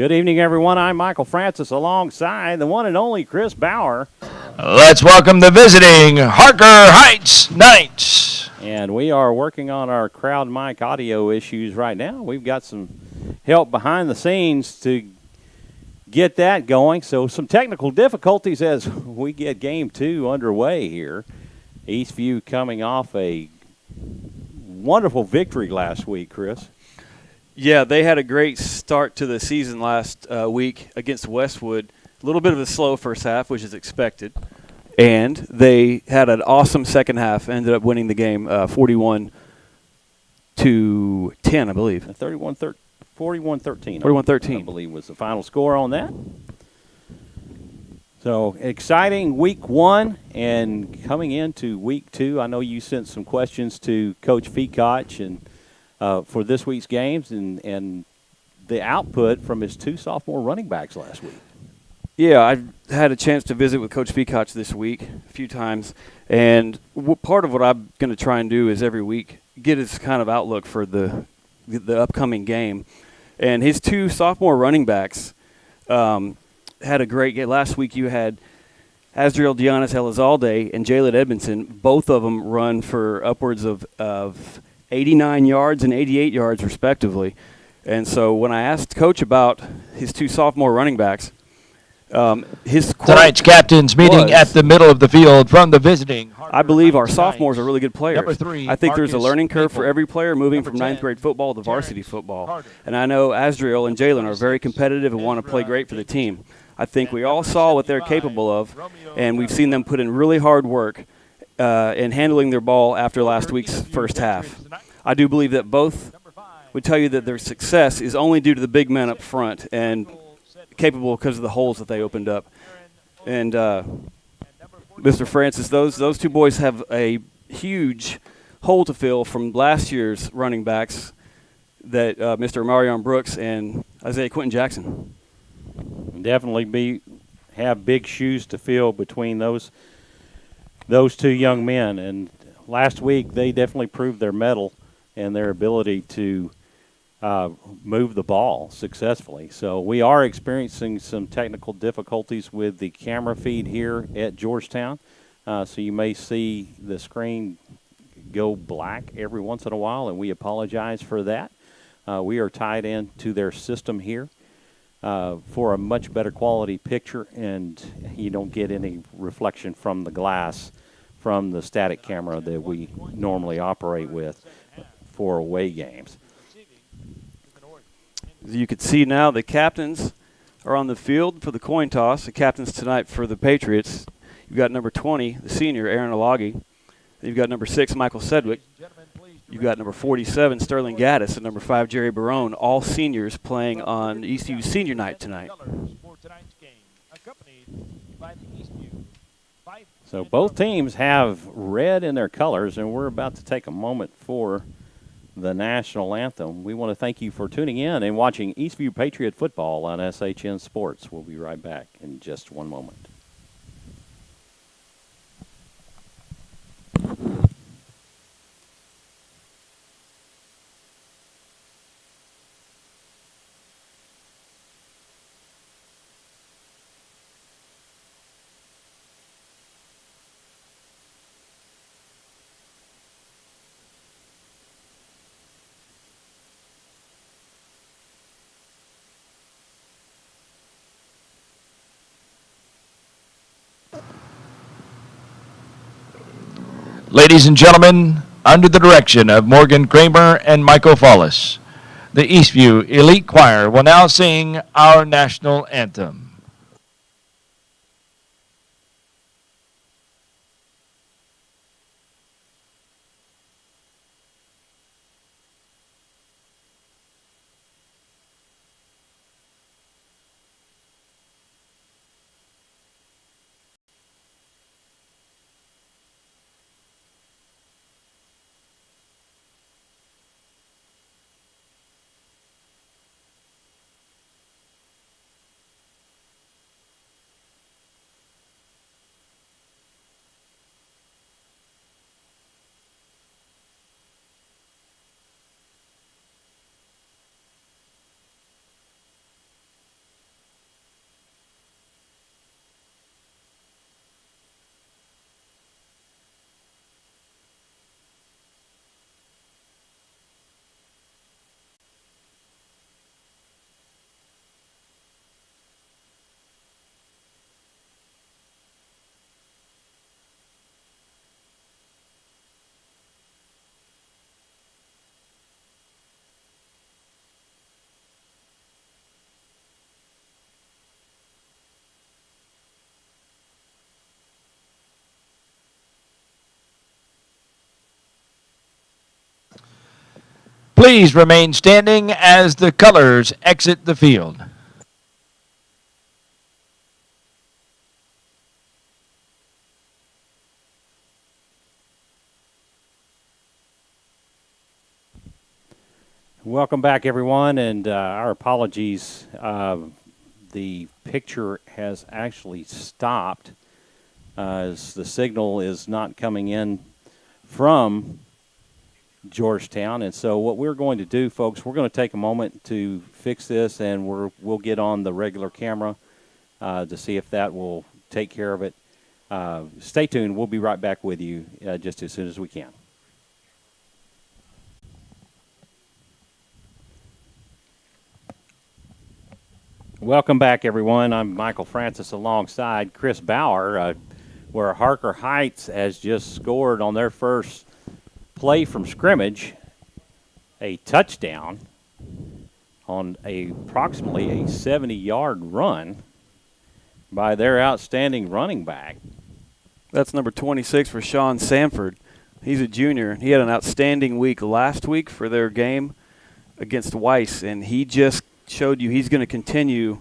Good evening, everyone. I'm Michael Francis alongside the one and only Kris Bauer. Let's welcome the visiting Harker Heights Knights. And we are working on our crowd mic audio issues right now. We've got some help behind the scenes to get that going. So some technical difficulties as we get game 2 underway here. Eastview coming off a wonderful victory last week, Kris. Yeah, they had a great start to the season last week against Westwood. A little bit of a slow first half, which is expected. And they had an awesome second half, ended up winning the game 41-10, I believe. 41-13. 41-13. I believe was the final score on that. So exciting week 1 and coming into week 2. I know you sent some questions to Coach Feacock and for this week's games and the output from his 2 sophomore running backs last week. Yeah, I had a chance to visit with Coach Feacock this week a few times, and part of what I'm going to try and do is every week get his kind of outlook for the upcoming game. And his 2 sophomore running backs had a great game. Last week you had Asriel Dianis Elizalde and Jalen Edmondson. Both of them run for upwards of 89 yards and 88 yards respectively. And so when I asked Coach about his 2 sophomore running backs, his tonight's captains meeting at the middle of the field from the visiting. I believe our sophomores are really good players. Number 3, I think there's a learning curve for every player moving from 9th grade football to varsity football. And I know Asriel and Jalen are very competitive and want to play great for the team. I think we all saw what they're capable of, and we've seen them put in really hard work in handling their ball after last week's first half. I do believe that both would tell you that their success is only due to the big men up front and capable because of the holes that they opened up. And Mr. Francis, those 2 boys have a huge hole to fill from last year's running backs, that Mr. Marion Brooks and Isaiah Quentin Jackson. Definitely have big shoes to fill between those 2 young men. And last week they definitely proved their mettle and their ability to move the ball successfully. So we are experiencing some technical difficulties with the camera feed here at Georgetown. So you may see the screen go black every once in a while, and we apologize for that. We are tied into their system here for a much better quality picture, and you don't get any reflection from the glass from the static camera that we normally operate with for away games. As you can see now, the captains are on the field for the coin toss. The captains tonight for the Patriots. You've got number 20, the senior, Aaron Alagi. You've got number 6, Michael Sedgwick. You've got number 47, Sterling Gaddis, and number 5, Jerry Barone, all seniors playing on Eastview Senior Night tonight. So both teams have red in their colors, and we're about to take a moment for the national anthem. We want to thank you for tuning in and watching Eastview Patriot football on SHN Sports. We'll be right back in just one moment. Ladies and gentlemen, under the direction of Morgan Kramer and Michael Follis, the Eastview Elite Choir will now sing our national anthem. Please remain standing as the colors exit the field. Welcome back, everyone, and our apologies. The picture has actually stopped as the signal is not coming in from Georgetown. And so what we're going to do, folks, we're going to take a moment to fix this, and we'll get on the regular camera to see if that will take care of it. Stay tuned. We'll be right back with you just as soon as we can. Welcome back, everyone. I'm Michael Francis alongside Kris Bauer, where Harker Heights has just scored on their first play from scrimmage a touchdown on approximately a 70-yard run by their outstanding running back. That's number 26 for Sean Sanford. He's a junior. He had an outstanding week last week for their game against Weiss, and he just showed you he's going to continue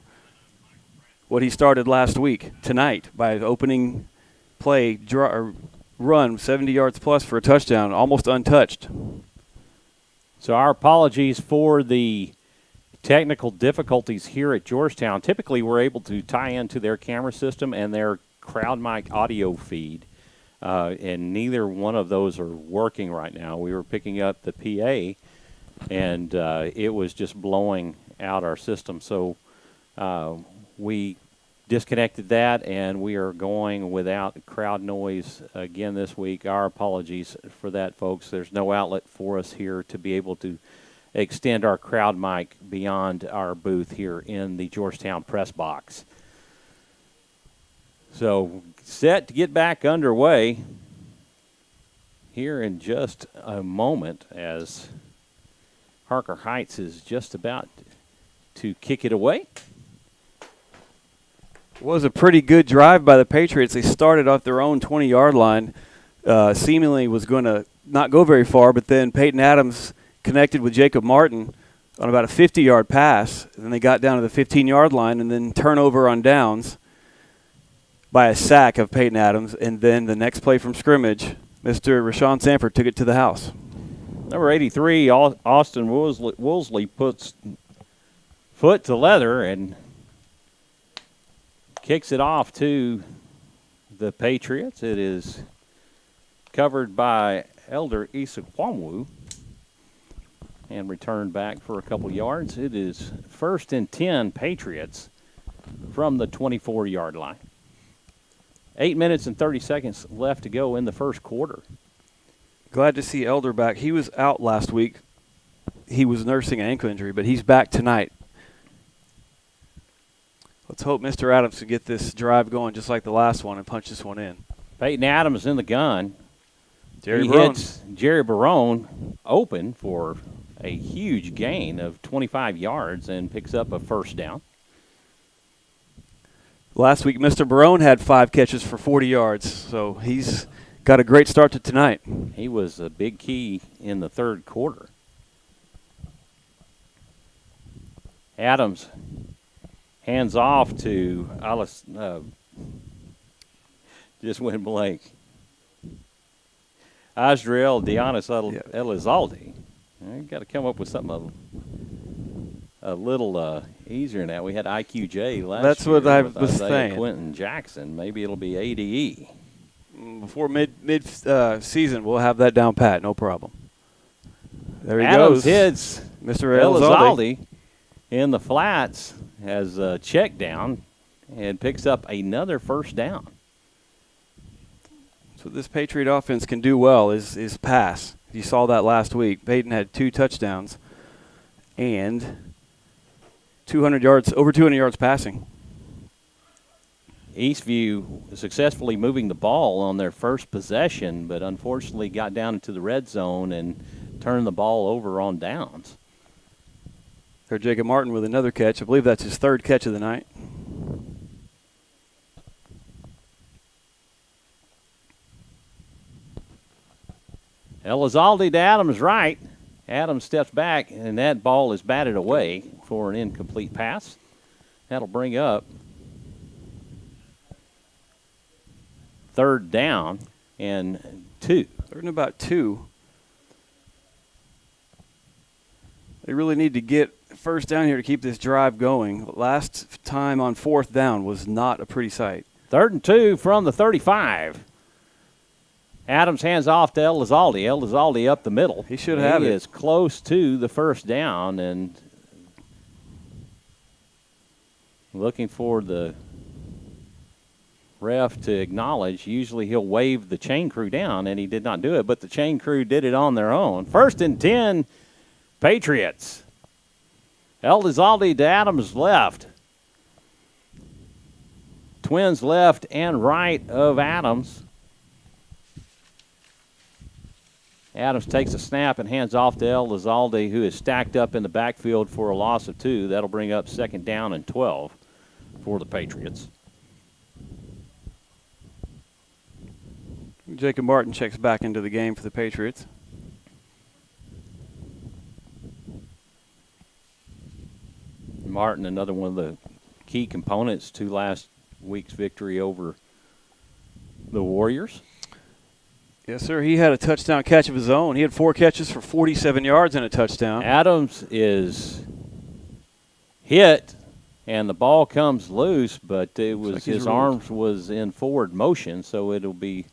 what he started last week tonight by opening play, run 70 yards plus for a touchdown, almost untouched. So our apologies for the technical difficulties here at Georgetown. Typically, we're able to tie into their camera system and their crowd mic audio feed, and neither one of those are working right now. We were picking up the PA, and it was just blowing out our system. So we disconnected that, and we are going without crowd noise again this week. Our apologies for that, folks. There's no outlet for us here to be able to extend our crowd mic beyond our booth here in the Georgetown press box. So set to get back underway here in just a moment as Harker Heights is just about to kick it away. It was a pretty good drive by the Patriots. They started off their own 20-yard line. Seemingly was going to not go very far, but then Peyton Adams connected with Jacob Martin on about a 50-yard pass. And then they got down to the 15-yard line and then turnover on downs by a sack of Peyton Adams. And then the next play from scrimmage, Mr. Rashawn Sanford took it to the house. Number 83, Austin Woolsey puts foot to leather and kicks it off to the Patriots. It is covered by Elder Isakwamwu and returned back for a couple yards. It is 1st and 10 Patriots from the 24-yard line. 8 minutes and 30 seconds left to go in the first quarter. Glad to see Elder back. He was out last week. He was nursing an ankle injury, but he's back tonight. Let's hope Mr. Adams can get this drive going just like the last one and punch this one in. Peyton Adams in the gun. Jerry He hits Jerry Barone open for a huge gain of 25 yards and picks up a first down. Last week, Mr. Barone had 5 catches for 40 yards, so he's got a great start to tonight. He was a big key in the third quarter. Adams hands off to Alice. Just went blank. Azrael Dionis Elizalde. You got to come up with something a little easier than that. We had IQJ last That's year. what I with was Isaiah saying. Quentin Jackson. Maybe it'll be ADE. Before mid season, we'll have that down pat, no problem. There he Adams goes. hits Mr. Elizalde. Elizalde in the flats, has a check down and picks up another first down. So this Patriot offense can do well is pass. You saw that last week. Peyton had 2 touchdowns and 200 yards, over 200 yards passing. Eastview successfully moving the ball on their first possession, but unfortunately got down into the red zone and turned the ball over on downs. There's Jacob Martin with another catch. I believe that's his 3rd catch of the night. Elizalde to Adams right. Adams steps back, and that ball is batted away for an incomplete pass. That'll bring up 3rd down and 2. 3rd and about 2. They really need to get 1st down here to keep this drive going. Last time on 4th down was not a pretty sight. 3rd and 2 from the 35. Adams hands off to Elizalde. Elizalde up the middle. He should have it. He is close to the 1st down and looking for the ref to acknowledge. Usually he'll wave the chain crew down, and he did not do it, but the chain crew did it on their own. 1st and 10, Patriots. Elizalde to Adams left. Twins left and right of Adams. Adams takes a snap and hands off to Elizalde, who is stacked up in the backfield for a loss of 2. That'll bring up 2nd down and 12 for the Patriots. Jacob Martin checks back into the game for the Patriots. Martin, another one of the key components to last week's victory over the Warriors. Yes, sir. He had a touchdown catch of his own. He had 4 catches for 47 yards and a touchdown. Adams is hit, and the ball comes loose, but it was like his arms was in forward motion, so it'll be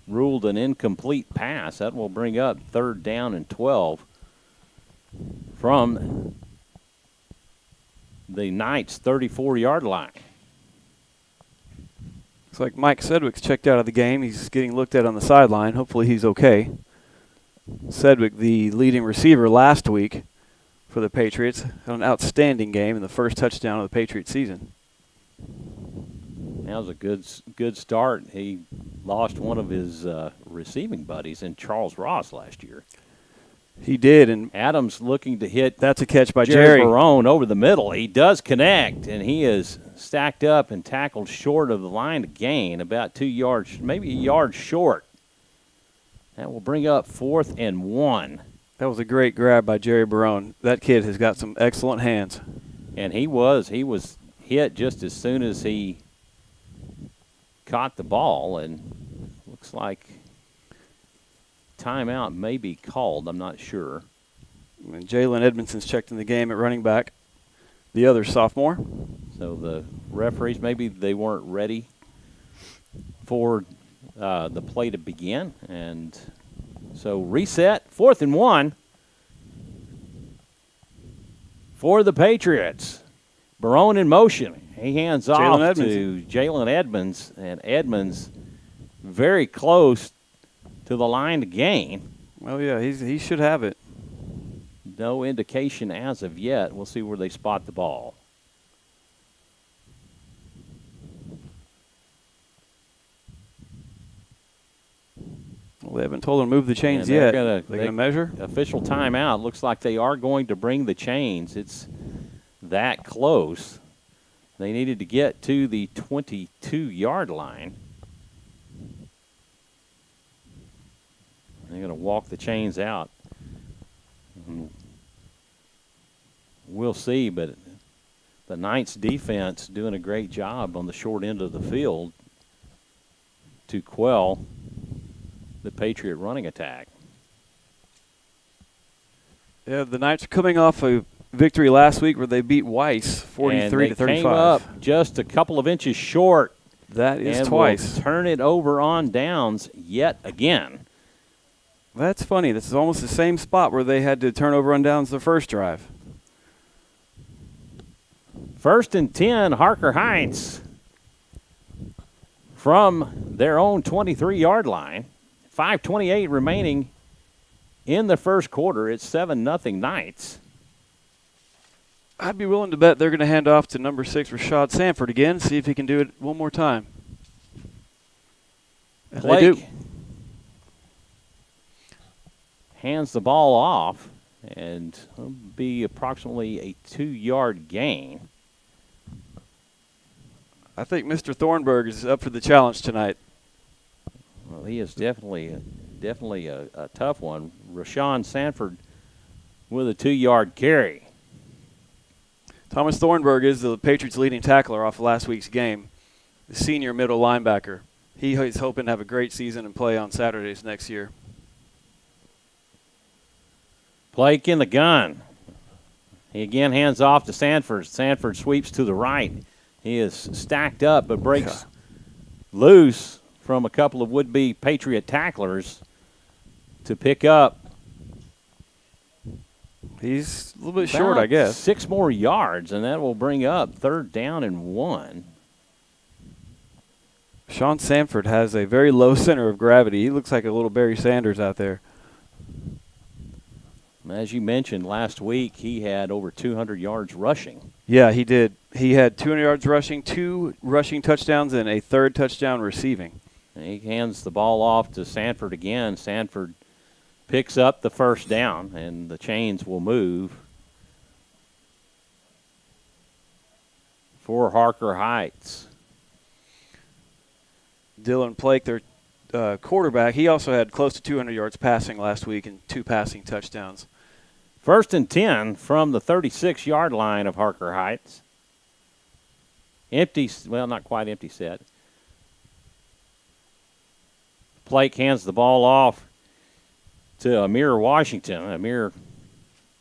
ruled an incomplete pass. That will bring up 3rd down and 12 from the Knights' 34-yard line. Looks like Mike Sedgwick's checked out of the game. He's getting looked at on the sideline. Hopefully he's okay. Sedgwick, the leading receiver last week for the Patriots, had an outstanding game and the first touchdown of the Patriots season. That was a good start. He lost one of his receiving buddies in Charles Ross last year. He did, and Adams looking to hit. That's a catch by Jerry Jerry. Barone over the middle. He does connect, and he is stacked up and tackled short of the line to gain, about 2 yards, maybe a yard short. That will bring up 4th and 1. That was a great grab by Jerry Barone. That kid has got some excellent hands. And he was hit just as soon as he caught the ball, and looks like timeout may be called. I'm not sure. And Jalen Edmondson's checked in the game at running back, the other sophomore. So the referees, maybe they weren't ready for the play to begin. And so reset, 4th and 1 for the Patriots. Barone in motion. He hands off to Jalen Edmonds, and Edmonds very close to the line to gain. Oh, yeah, he should have it. No indication as of yet. We'll see where they spot the ball. Well, they haven't told him to move the chains And yet. they're going to measure? Official timeout. Looks like they are going to bring the chains. It's that close. They needed to get to the 22-yard line. They're going to walk the chains out. We'll see, but the Knights defense doing a great job on the short end of the field to quell the Patriot running attack. Yeah, the Knights are coming off a victory last week where they beat Weiss 43 to 35. Came up just a couple of inches short. That is and twice. Will turn it over on downs yet again. That's funny. This is almost the same spot where they had to turn over on downs the first drive. 1st and 10, Harker Heights from their own 23-yard line. 5:28 remaining in the first quarter. It's 7-0 Knights. I'd be willing to bet they're going to hand off to number 6, Rashad Sanford again, see if he can do it one more time. Blake they do. Hands the ball off, and it'll be approximately a 2-yard gain. I think Mr. Thornburg is up for the challenge tonight. Well, he is definitely a tough one. Rashawn Sanford with a 2-yard carry. Thomas Thornburg is the Patriots' leading tackler off of last week's game, the senior middle linebacker. He's hoping to have a great season and play on Saturdays next year. Blake in the gun. He again hands off to Sanford. Sanford sweeps to the right. He is stacked up but breaks loose from a couple of would-be Patriot tacklers to pick up. He's a little bit short, I guess. 6 more yards, and that will bring up 3rd down and 1. Sean Sanford has a very low center of gravity. He looks like a little Barry Sanders out there. As you mentioned, last week he had over 200 yards rushing. Yeah, he did. He had 200 yards rushing, 2 rushing touchdowns, and a 3rd touchdown receiving. And he hands the ball off to Sanford again. Sanford picks up the 1st down, and the chains will move for Harker Heights. Dylan Blake, their quarterback, he also had close to 200 yards passing last week and 2 passing touchdowns. 1st and 10 from the 36-yard line of Harker Heights. Empty, well, not quite empty set. Blake hands the ball off to Amir Washington. Amir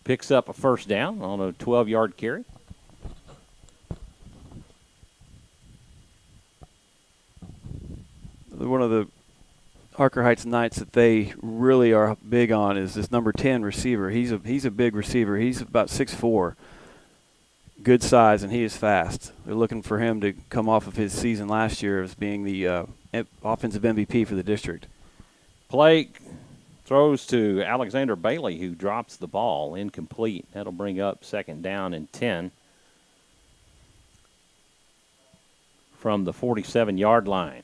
picks up a 1st down on a 12-yard carry. One of the Harker Heights Knights that they really are big on is this number 10 receiver. He's a big receiver. He's about 6'4", good size, and he is fast. They're looking for him to come off of his season last year as being the offensive MVP for the district. Blake throws to Alexander Bailey, who drops the ball incomplete. That'll bring up 2nd down and 10 from the 47-yard line.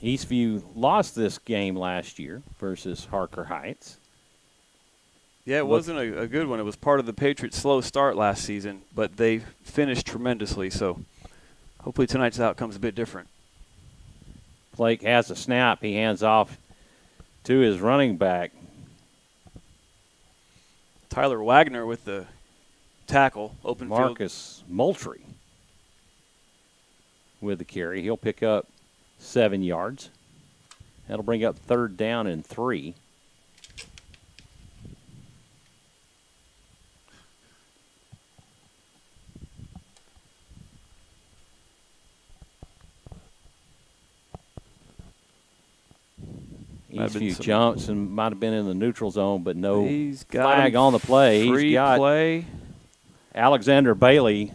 Eastview lost this game last year versus Harker Heights. Yeah, it wasn't a good one. It was part of the Patriots' slow start last season, but they finished tremendously. So hopefully tonight's outcome's a bit different. Blake has a snap. He hands off to his running back. Tyler Wagner with the tackle, open field. Marcus Moultrie with the carry. He'll pick up 7 yards. That'll bring up 3rd down and 3. Eastview jumps and might have been in the neutral zone, but no flag on the play. Free play. Alexander Bailey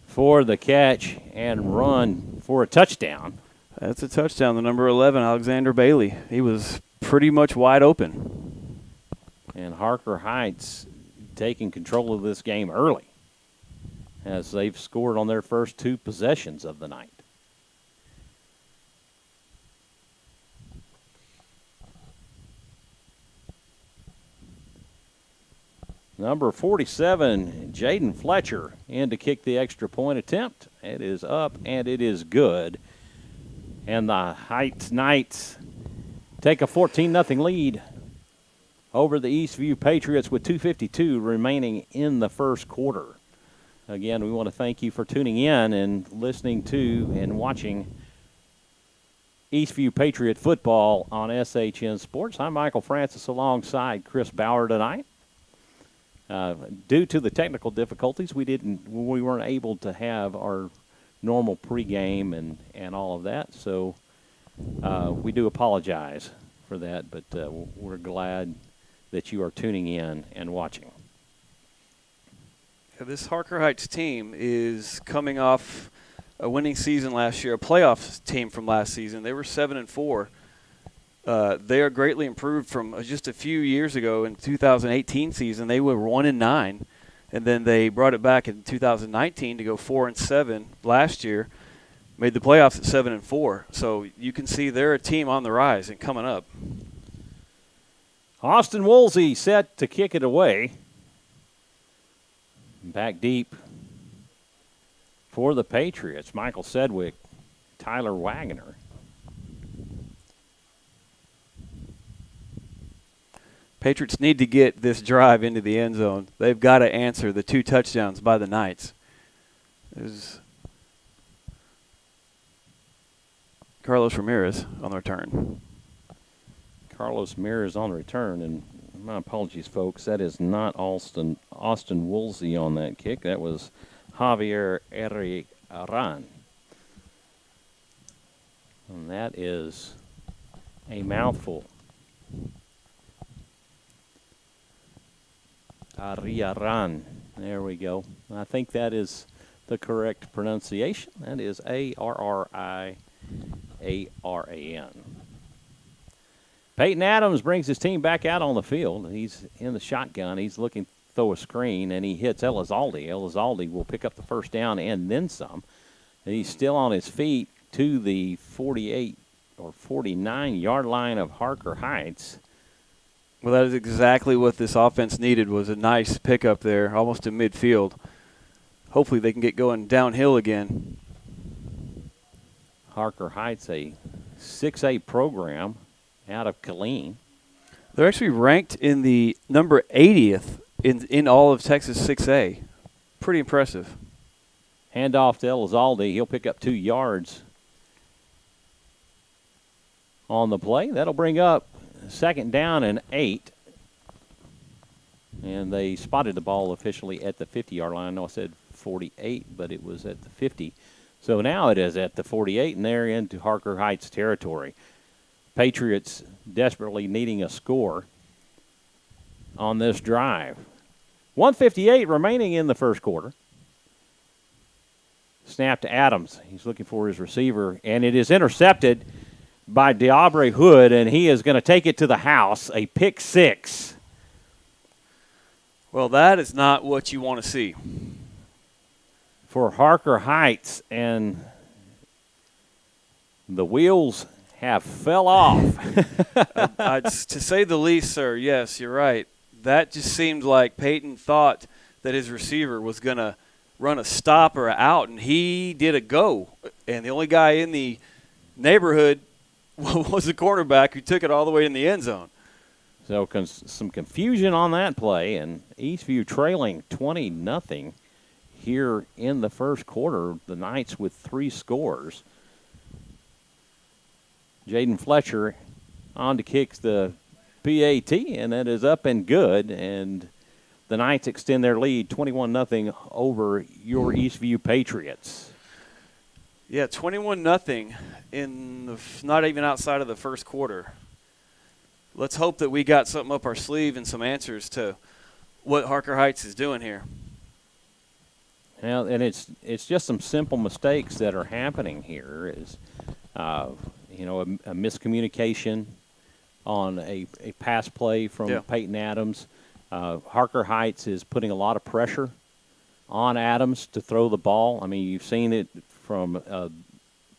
for the catch and run for a touchdown. That's a touchdown. The number 11, Alexander Bailey. He was pretty much wide open. And Harker Heights taking control of this game early as they've scored on their first 2 possessions of the night. Number 47, Jaden Fletcher, in to kick the extra point attempt. It is up, and it is good. And the Heights Knights take a 14-0 lead over the Eastview Patriots with 2:52 remaining in the first quarter. Again, we want to thank you for tuning in and listening to and watching Eastview Patriot football on SHN Sports. I'm Michael Francis alongside Kris Bauer tonight. Due to the technical difficulties, we weren't able to have our normal pregame and all of that. So we do apologize for that, but we're glad that you are tuning in and watching. This Harker Heights team is coming off a winning season last year, a playoff team from last season. They were 7-4. They are greatly improved from just a few years ago in 2018 season. They were 1-9, and then they brought it back in 2019 to go 4-7 last year. Made the playoffs at 7-4. So you can see they're a team on the rise and coming up. Austin Woolsey set to kick it away. Back deep For the Patriots, Michael Sedgwick, Tyler Wagner. Patriots need to get this drive into the end zone. They've got to answer the 2 touchdowns by the Knights. There's Carlos Ramirez on the return. Carlos Ramirez on the return, and my apologies, folks. That is not Austin Woolsey on that kick. That was Javier Aran. And that is a mouthful. Ariaran. There we go. I think that is the correct pronunciation. That is Arriaran. Peyton Adams brings his team back out on the field. He's in the shotgun. He's looking to throw a screen, and he hits Elizalde. Elizalde will pick up the first down and then some. And he's still on his feet to the 48 or 49-yard line of Harker Heights. Well, that is exactly what this offense needed, was a nice pickup there, almost to midfield. Hopefully they can get going downhill again. Harker Heights, a 6A program out of Killeen. They're actually ranked in the number 80th in all of Texas 6A. Pretty impressive. Handoff to Elizalde. He'll pick up 2 yards on the play. That'll bring up 2nd down and 8. And they spotted the ball officially at the 50-yard line. I know I said 48, but it was at the 50. So now it is at the 48, and they're into Harker Heights territory. Patriots desperately needing a score on this drive. 1:58 remaining in the first quarter. Snap to Adams. He's looking for his receiver, and it is intercepted by Deabre Hood, and he is going to take it to the house, a pick 6. Well, that is not what you want to see. For Harker Heights, and the wheels have fell off. To say the least, sir, yes, you're right. That just seemed like Peyton thought that his receiver was going to run a stop or a out, and he did a go. And the only guy in the neighborhood was the quarterback who took it all the way in the end zone. So some confusion on that play, and Eastview trailing 20-0 here in the first quarter. The Knights with 3 scores. Jaden Fletcher on to kick the PAT, and that is up and good. And the Knights extend their lead 21-0 over your Eastview Patriots. Yeah, 21-0 not even outside of the first quarter. Let's hope that we got something up our sleeve and some answers to what Harker Heights is doing here. Well, and it's just some simple mistakes that are happening here. Is a miscommunication on a pass play from Peyton Adams. Harker Heights is putting a lot of pressure on Adams to throw the ball. I mean, you've seen it from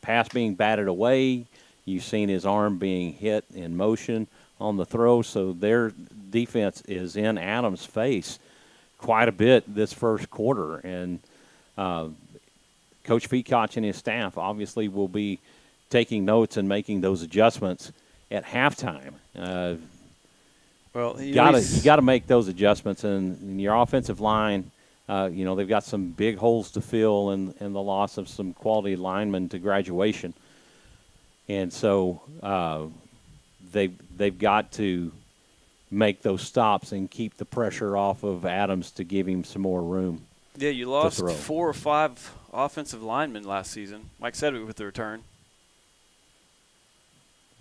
pass being batted away. You've seen his arm being hit in motion on the throw. So their defense is in Adams' face quite a bit this first quarter. And Coach Feacock and his staff obviously will be taking notes and making those adjustments at halftime. You got to make those adjustments, and your offensive line. They've got some big holes to fill, and the loss of some quality linemen to graduation, and so they've got to make those stops and keep the pressure off of Adams to give him some more room. Yeah, you lost 4 or 5 offensive linemen last season. Mike Sedgwick with the return.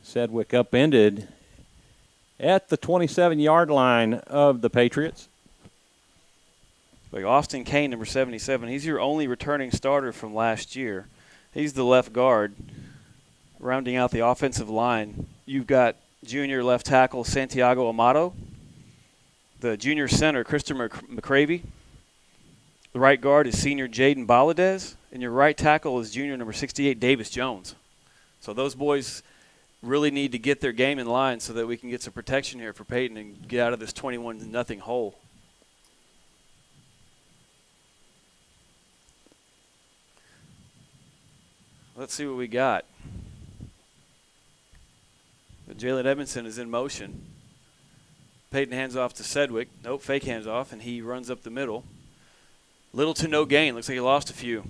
Sedgwick upended at the 27-yard line of the Patriots. Like Austin Kane, number 77, he's your only returning starter from last year. He's the left guard. Rounding out the offensive line, you've got junior left tackle Santiago Amato, the junior center Christopher McCravey. The right guard is senior Jaden Baladez, and your right tackle is junior number 68 Davis Jones. So those boys really need to get their game in line so that we can get some protection here for Peyton and get out of this 21-0 hole. Let's see what we got. But Jalen Edmondson is in motion. Peyton hands off to Sedgwick. Nope, fake hands off, and he runs up the middle. Little to no gain. Looks like he lost a few.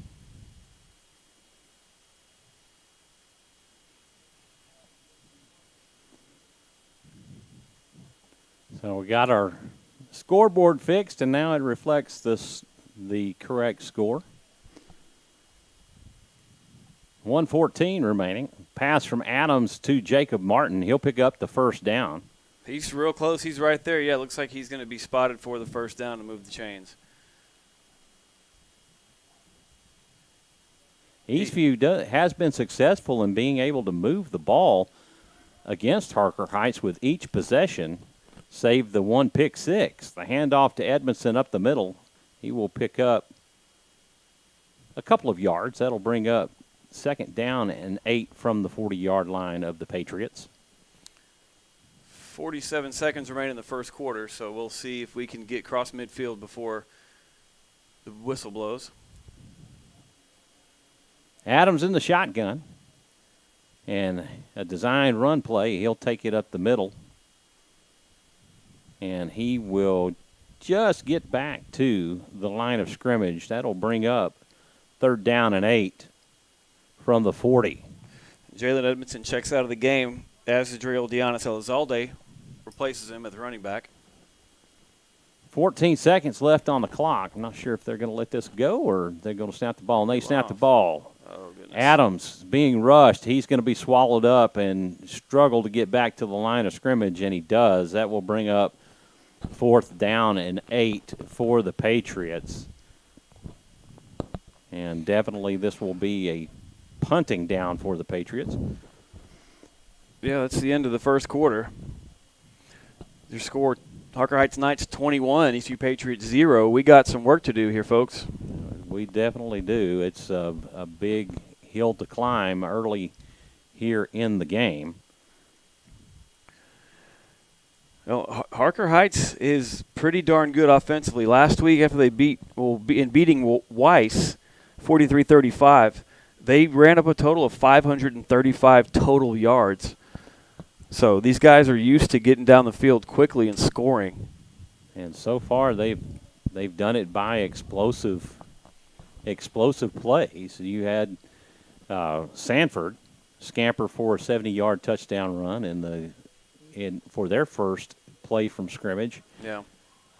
So we got our scoreboard fixed, and now it reflects the correct score. 1:14 remaining. Pass from Adams to Jacob Martin. He'll pick up the first down. He's real close. He's right there. Yeah, looks like he's going to be spotted for the first down to move the chains. Eastview has been successful in being able to move the ball against Harker Heights with each possession, save the one pick six. The handoff to Edmondson up the middle. He will pick up a couple of yards. That'll bring up second down and 8 from the 40-yard line of the Patriots. 47 seconds remain in the first quarter, so we'll see if we can get cross midfield before the whistle blows. Adams in the shotgun. And a design run play. He'll take it up the middle. And he will just get back to the line of scrimmage. That'll bring up third down and 8 from the 40. Jalen Edmondson checks out of the game. Asdriel Dianis Elizalde replaces him at the running back. 14 seconds left on the clock. I'm not sure if they're going to let this go or they're going to snap the ball. And they snap the ball. Oh, goodness. Adams being rushed. He's going to be swallowed up and struggle to get back to the line of scrimmage, and he does. That will bring up fourth down and 8 for the Patriots. And definitely this will be a punting down for the Patriots. Yeah, that's the end of the first quarter. Their score, Harker Heights Knights 21, Eastview Patriots 0. We got some work to do here, folks. We definitely do. It's a big hill to climb early here in the game. Well, Harker Heights is pretty darn good offensively. Last week after they beating Weiss 43-35, they ran up a total of 535 total yards. So these guys are used to getting down the field quickly and scoring. And so far they've done it by explosive plays. You had Sanford scamper for a 70-yard touchdown run for their first play from scrimmage. Yeah.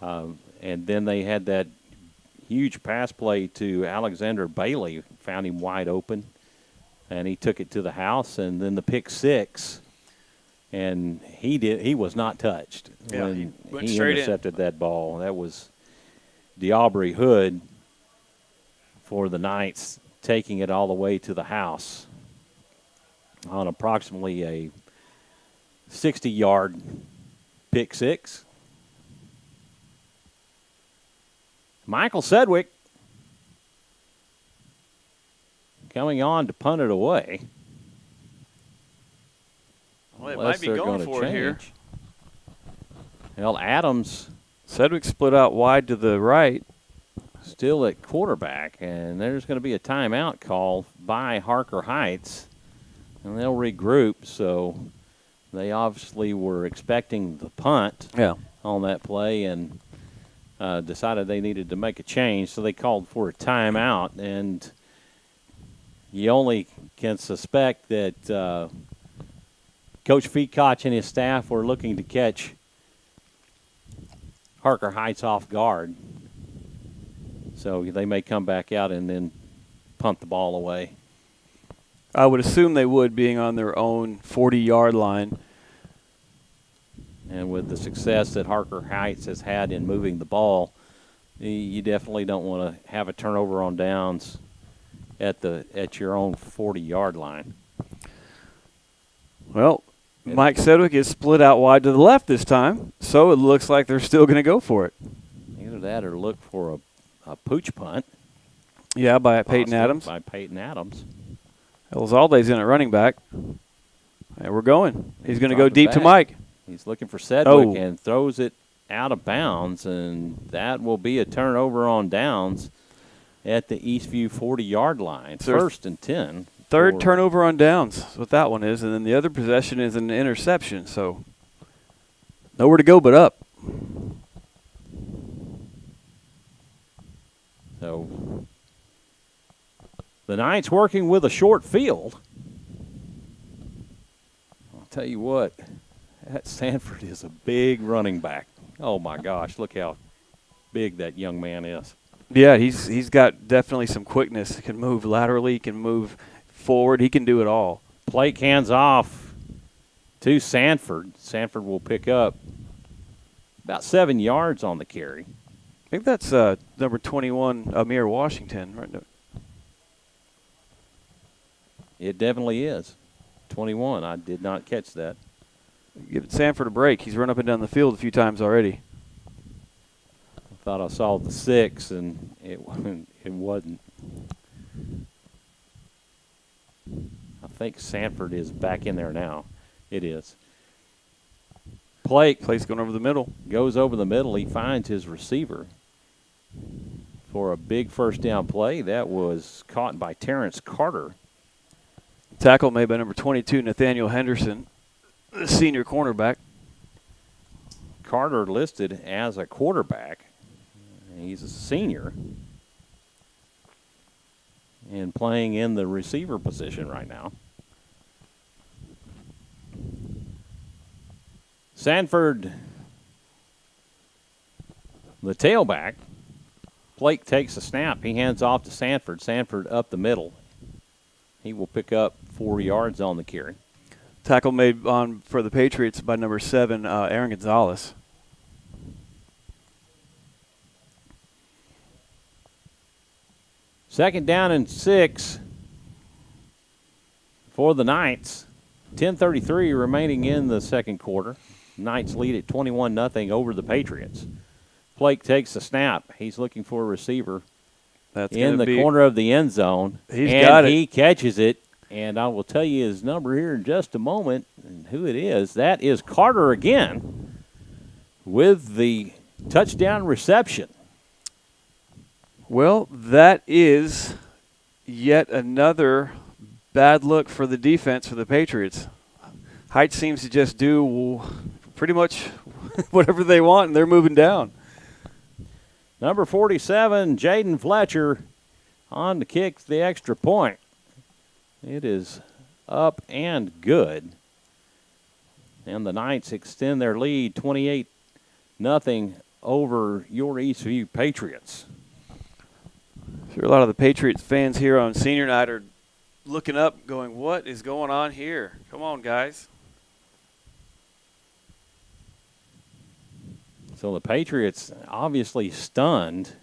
And then they had that huge pass play to Alexander Bailey, found him wide open, and he took it to the house. And then the pick six, and he was not touched when he intercepted that ball. That was DeAubrey Hood for the Knights, taking it all the way to the house on approximately a 60-yard pick six. Michael Sedgwick coming on to punt it away. Well, it might be going for it here. Well, Adams. Sedgwick split out wide to the right. Still at quarterback, and there's going to be a timeout call by Harker Heights, and they'll regroup. So they obviously were expecting the punt on that play and decided they needed to make a change, so they called for a timeout. And you only can suspect that Coach Feacock and his staff were looking to catch Harker Heights off guard. So they may come back out and then punt the ball away. I would assume they would, being on their own 40-yard line. And with the success that Harker Heights has had in moving the ball, you definitely don't want to have a turnover on downs at your own 40-yard line. Well, Mike Sedgwick is split out wide to the left this time, so it looks like they're still going to go for it. Either that or look for a pooch punt. Yeah, by Peyton Adams. By Peyton Adams. Elizalde's in at running back. And we're going. He's going to go deep to Mike. He's looking for Sedgwick and throws it out of bounds, and that will be a turnover on downs at the Eastview 40-yard line. First and 10. Third turnover on downs is what that one is, and then the other possession is an interception. So nowhere to go but up. So the Knights working with a short field. I'll tell you what, that Sanford is a big running back. Oh, my gosh, look how big that young man is. Yeah, he's got definitely some quickness. He can move laterally, he can move forward, he can do it all. Blake hands off to Sanford. Sanford will pick up about 7 yards on the carry. I think that's number 21, Amir Washington. Right? It definitely is. 21. I did not catch that. Give Sanford a break. He's run up and down the field a few times already. I thought I saw the 6, and it wasn't. I think Sanford is back in there now. It is. Blake's going over the middle. Goes over the middle. He finds his receiver for a big first down play. That was caught by Terrence Carter. Tackle made by number 22, Nathaniel Henderson, the senior cornerback. Carter listed as a quarterback. He's a senior and playing in the receiver position right now. Sanford, the tailback. Blake takes a snap. He hands off to Sanford. Sanford up the middle. He will pick up 4 yards on the carry. Tackle made for the Patriots by number 7, Aaron Gonzalez. Second down and 6 for the Knights. 10:33 remaining in the second quarter. Knights lead at 21-0 over the Patriots. Blake takes the snap. He's looking for a receiver. That's in the corner of the end zone. He catches it, and I will tell you his number here in just a moment and who it is. That is Carter again with the touchdown reception. Well, that is yet another bad look for the defense for the Patriots. Heights seems to just do pretty much whatever they want, and they're moving down. Number 47, Jaden Fletcher, on to kick the extra point. It is up and good. And the Knights extend their lead 28-0 over your Eastview Patriots. Sure, a lot of the Patriots fans here on senior night are looking up going, what is going on here? Come on, guys. So the Patriots obviously stunned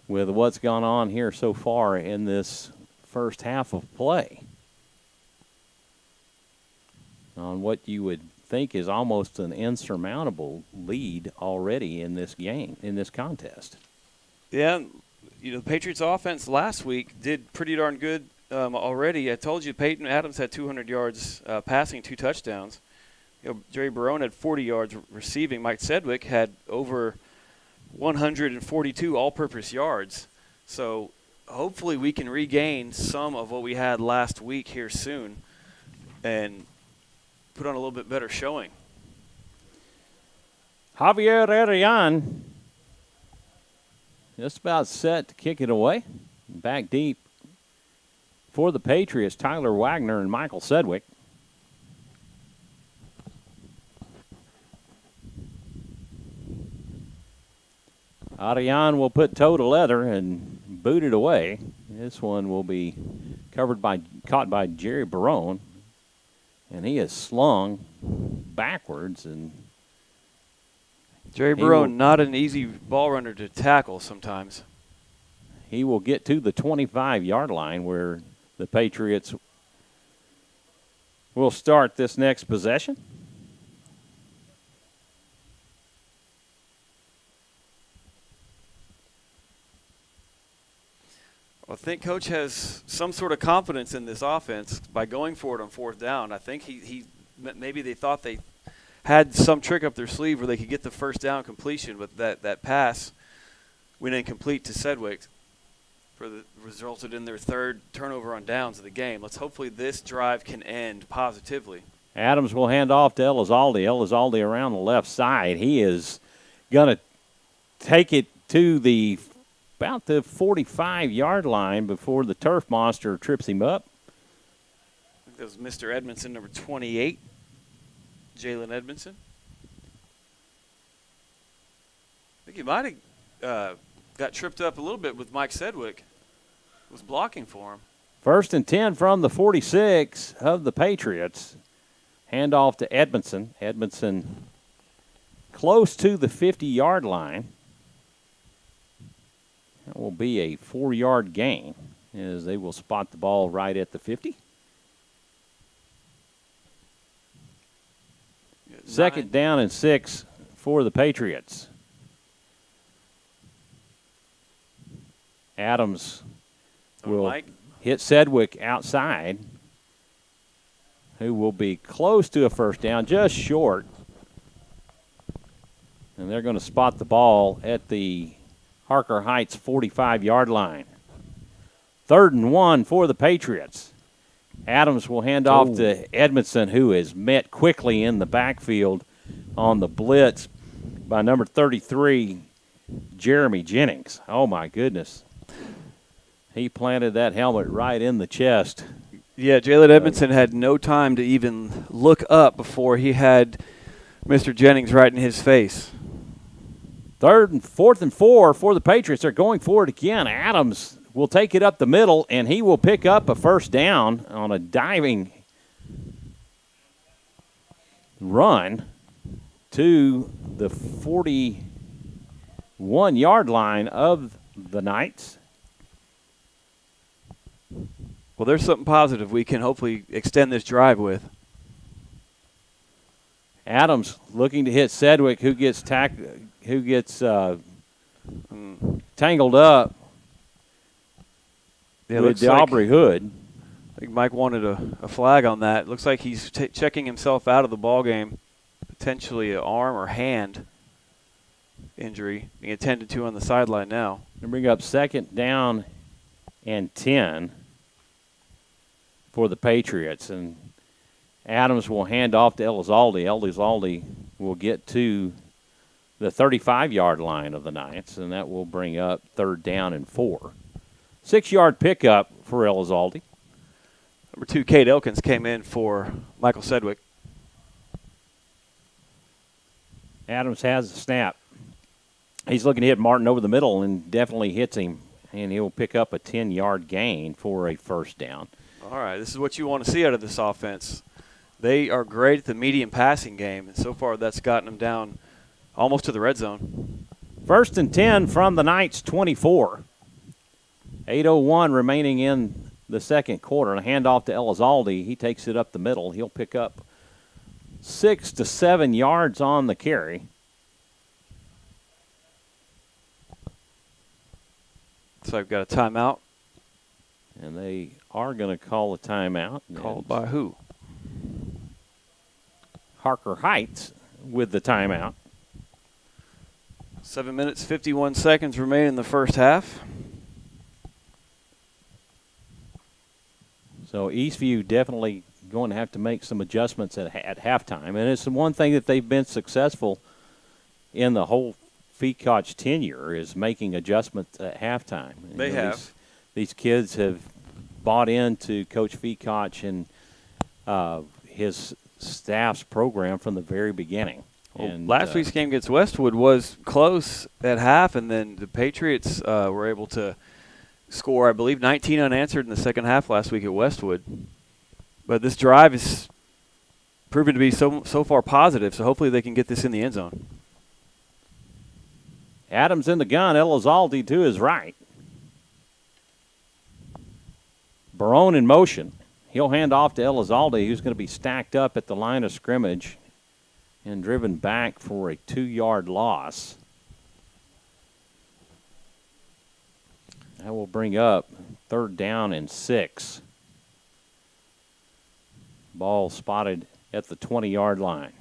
with what's gone on here so far in this first half of play. On what you would think is almost an insurmountable lead already in this game, in this contest. Yeah, the Patriots offense last week did pretty darn good already. I told you Peyton Adams had 200 yards passing, 2 touchdowns. Jerry Barone had 40 yards receiving. Mike Sedgwick had over 142 all-purpose yards. So hopefully we can regain some of what we had last week here soon and put on a little bit better showing. Javier Arian just about set to kick it away. Back deep for the Patriots, Tyler Wagner and Michael Sedgwick. Arian will put toe to leather and boot it away. This one will be caught by Jerry Barone, and he is slung backwards. And Jerry Barone, not an easy ball runner to tackle sometimes. He will get to the 25-yard line where the Patriots will start this next possession. I think Coach has some sort of confidence in this offense by going for it on 4th down. I think maybe they thought they had some trick up their sleeve where they could get the first down completion, but that pass went incomplete to Sedgwick. resulted in their third turnover on downs of the game. Let's hopefully this drive can end positively. Adams will hand off to Elizalde. Elizalde around the left side. He is going to take it to about the 45-yard line before the turf monster trips him up. I think that was Mr. Edmondson, number 28, Jalen Edmondson. I think he might have got tripped up a little bit with Mike Sedgwick. Was blocking for him. 1st and 10 from the 46 of the Patriots. Handoff to Edmondson. Edmondson close to the 50-yard line. That will be a 4-yard gain as they will spot the ball right at the 50. Second down and 6 for the Patriots. Adams will hit Sedgwick outside, who will be close to a first down, just short. And they're going to spot the ball at the Harker Heights 45-yard line. 3rd and 1 for the Patriots. Adams will hand off to Edmondson, who is met quickly in the backfield on the blitz by number 33, Jeremy Jennings. Oh, my goodness. He planted that helmet right in the chest. Yeah, Jalen Edmondson had no time to even look up before he had Mr. Jennings right in his face. 4th and 4 for the Patriots. They're going for it again. Adams will take it up the middle, and he will pick up a first down on a diving run to the 41-yard line of the Knights. Well, there's something positive we can hopefully extend this drive with. Adams looking to hit Sedgwick, who gets tangled up with the Aubrey Hood. I think Mike wanted a flag on that. Looks like he's checking himself out of the ball game. Potentially an arm or hand injury being attended to on the sideline now. Going to bring up 2nd down and 10 for the Patriots. And Adams will hand off to Elizalde. Elizalde will get to the 35-yard line of the Knights, and that will bring up 3rd down and 4. 6-yard pickup for Elizalde. Number 2, Cade Elkins, came in for Michael Sedgwick. Adams has the snap. He's looking to hit Martin over the middle and definitely hits him, and he'll pick up a 10-yard gain for a first down. All right, this is what you want to see out of this offense. They are great at the medium passing game, and so far that's gotten them down almost to the red zone. 1st and 10 from the Knights 24. 8:01 remaining in the second quarter. A handoff to Elizalde. He takes it up the middle. He'll pick up 6 to 7 yards on the carry. So I've got a timeout. And they are going to call a timeout. Called by who? Harker Heights with the timeout. 7 minutes, 51 seconds remain in the first half. So Eastview definitely going to have to make some adjustments at halftime. And it's the one thing that they've been successful in the whole Feacoch tenure is making adjustments at halftime. They have. These kids have bought into Coach Feacoch and his staff's program from the very beginning. Well, and last week's game against Westwood was close at half, and then the Patriots were able to score, I believe, 19 unanswered in the second half last week at Westwood. But this drive is proven to be so far positive, so hopefully they can get this in the end zone. Adams in the gun, Elizalde to his right. Barone in motion. He'll hand off to Elizalde, who's going to be stacked up at the line of scrimmage and driven back for a 2-yard loss. That will bring up 3rd down and 6. Ball spotted at the 20-yard line.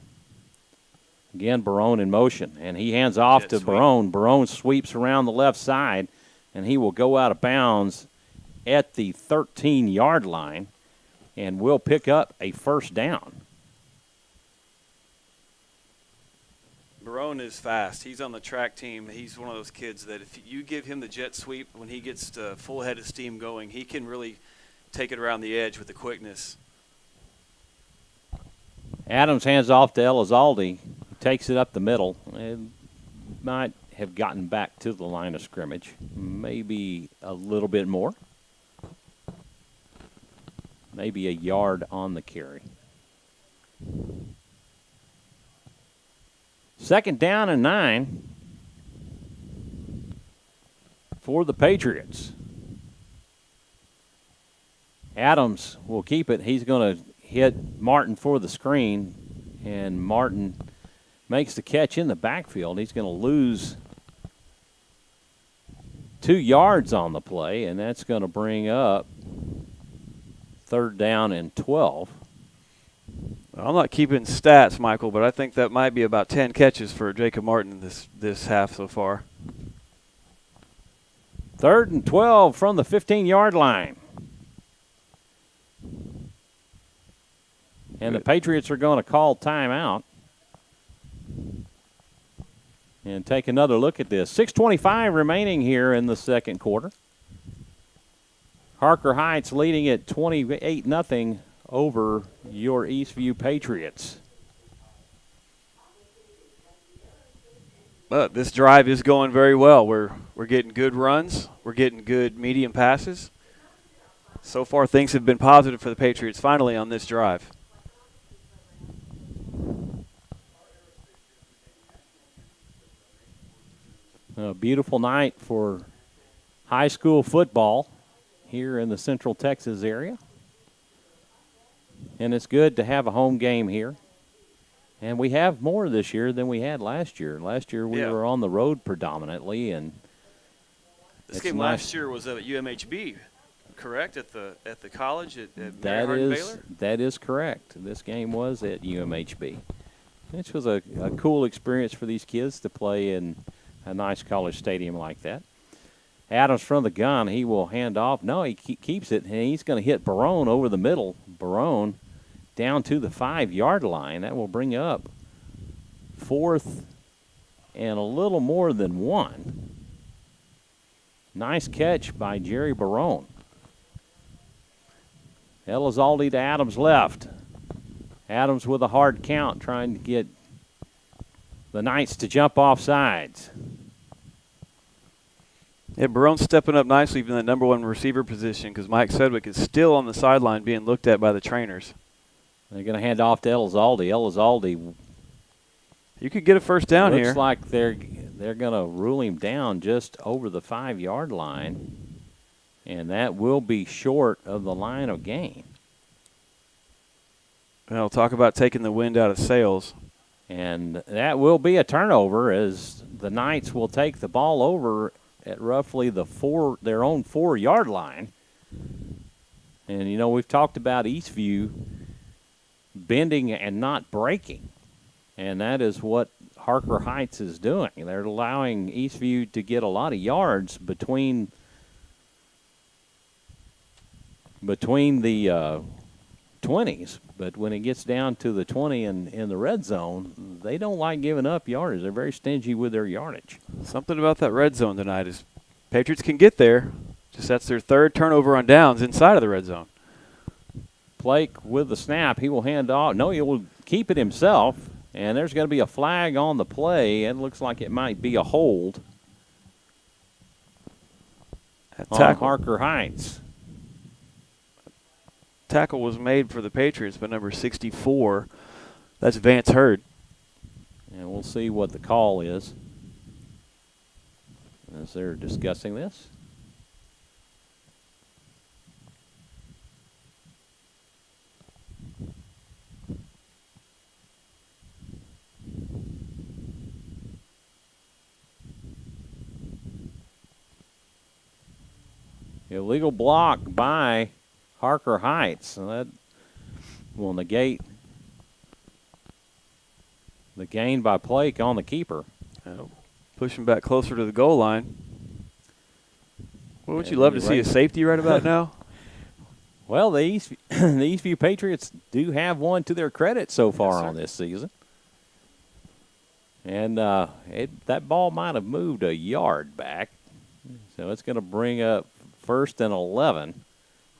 Again, Barone in motion, and he hands off to Barone. Barone sweeps around the left side, and he will go out of bounds at the 13-yard line, and will pick up a first down. Barone is fast. He's on the track team. He's one of those kids that if you give him the jet sweep, when he gets to full head of steam going, he can really take it around the edge with the quickness. Adams hands off to Elizalde. Takes it up the middle. And might have gotten back to the line of scrimmage. Maybe a little bit more. Maybe a yard on the carry. Second down and 9 for the Patriots. Adams will keep it. He's going to hit Martin for the screen, and Martin makes the catch in the backfield. He's going to lose 2 yards on the play, and that's going to bring up third down and 12. I'm not keeping stats, Michael, but I think that might be about 10 catches for Jacob Martin this half so far. Third and 12 from the 15-yard line. And the Patriots are going to call timeout and take another look at this. 6:25 remaining here in the second quarter. Harker Heights leading at 28-0 over your Eastview Patriots. But this drive is going very well. We're getting good runs. We're getting good medium passes. So far, things have been positive for the Patriots finally on this drive. A beautiful night for high school football here in the Central Texas area. And it's good to have a home game here. And we have more this year than we had last year. Last year we were on the road predominantly, and this game last year was at UMHB, correct? At the college at Mary Hardin Baylor? That is correct. This game was at UMHB, which was a cool experience for these kids to play in a nice college stadium like that. Adams from the gun. He will hand off. No, he keeps it, and he's going to hit Barone over the middle. Barone down to the 5-yard line. That will bring up fourth and a little more than 1. Nice catch by Jerry Barone. Elizalde to Adams left. Adams with a hard count trying to get the Knights to jump off sides. Yeah, Barone's stepping up nicely in the number 1 receiver position because Mike Sedgwick is still on the sideline being looked at by the trainers. They're going to hand off to Elizalde. Elizalde, you could get a first down here. Looks like they're going to rule him down just over the 5-yard line, and that will be short of the line of gain. Well, talk about taking the wind out of sails. And that will be a turnover as the Knights will take the ball over at roughly their own 4-yard line. And, you know, we've talked about Eastview bending and not breaking. And that is what Harker Heights is doing. They're allowing Eastview to get a lot of yards between the 20s. But when it gets down to the 20 and in the red zone, they don't like giving up yardage. They're very stingy with their yardage. Something about that red zone tonight is Patriots can get there. Just that's their 3rd turnover on downs inside of the red zone. Blake with the snap. He will hand off. No, he will keep it himself. And there's going to be a flag on the play. It looks like it might be a hold on Harker Heights. Tackle was made for the Patriots by number 64. That's Vance Hurd. And we'll see what the call is as they're discussing this. Illegal block by Harker Heights. And that will negate the gain by Blake on the keeper. Pushing back closer to the goal line. Well, would you love to see a safety right about now? Well, the Eastview Patriots do have one to their credit so far on this season. And that ball might have moved a yard back. So it's going to bring up 1st and 11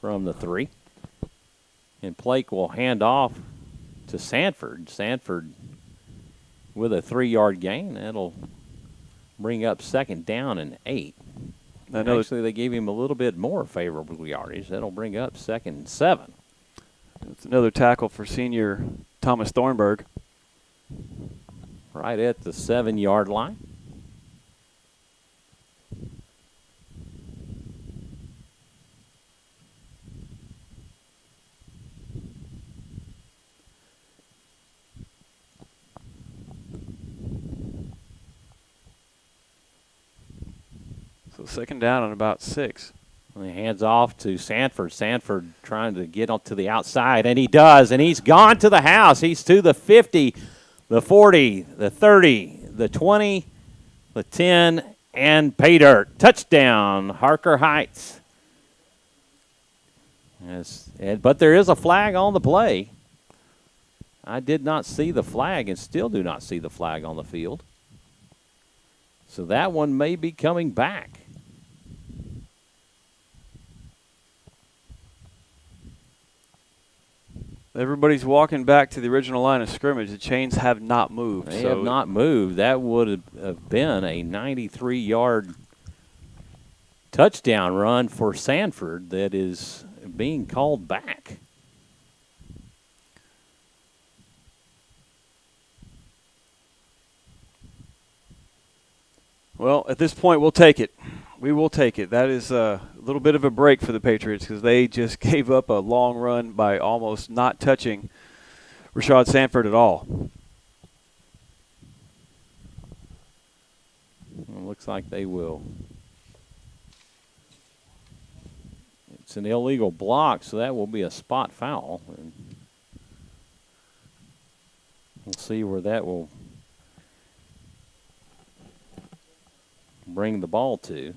from the 3. And Blake will hand off to Sanford. Sanford with a 3-yard gain. That'll bring up 2nd down and 8. Actually, they gave him a little bit more favorable yardage. That'll bring up 2nd and 7. It's another tackle for senior Thomas Thornburg. Right at the 7-yard line. So 2nd down on about 6. And he hands off to Sanford. Sanford trying to get onto the outside, and he does, and he's gone to the house. He's to the 50, the 40, the 30, the 20, the 10, and pay dirt. Touchdown, Harker Heights. Yes, but there is a flag on the play. I did not see the flag and still do not see the flag on the field. So that one may be coming back. Everybody's walking back to the original line of scrimmage. The chains have not moved. They have not moved. That would have been a 93-yard touchdown run for Sanford that is being called back. Well, at this point, we'll take it. We will take it. That is a little bit of a break for the Patriots because they just gave up a long run by almost not touching Rashad Sanford at all. Well, looks like they will. It's an illegal block, so that will be a spot foul. And we'll see where that will bring the ball to.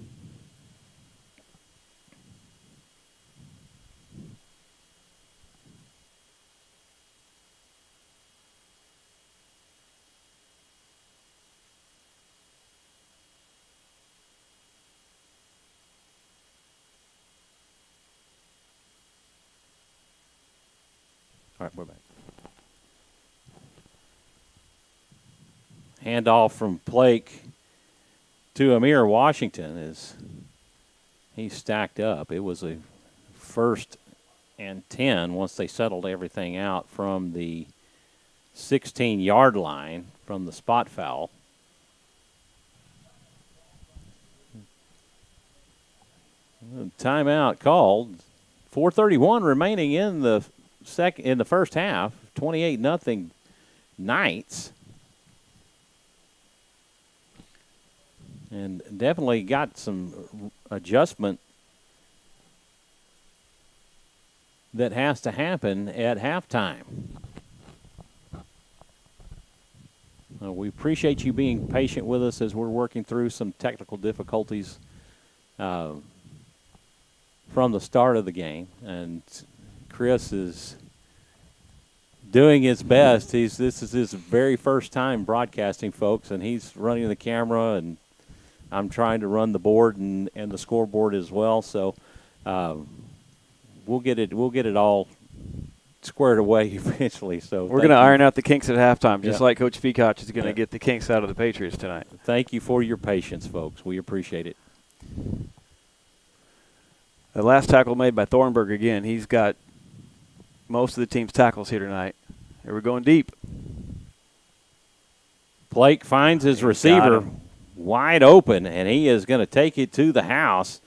All right, we're back. Handoff from Blake to Amir Washington as he stacked up. It was a 1st and 10 once they settled everything out from the 16-yard line from the spot foul. Timeout called. 4:31 remaining in the first half. 28-0 Knights. And definitely got some adjustment that has to happen at halftime. We appreciate you being patient with us as we're working through some technical difficulties from the start of the game. And Kris is doing his best. This is his very first time broadcasting, folks, and he's running the camera, and I'm trying to run the board and the scoreboard as well. So we'll get it all squared away eventually. So we're going to iron out the kinks at halftime, just like Coach Feacock is going to get the kinks out of the Patriots tonight. Thank you for your patience, folks. We appreciate it. The last tackle made by Thornburg again. He's got most of the team's tackles here tonight. Here we're going deep. Blake finds his receiver wide open, and he is going to take it to the house.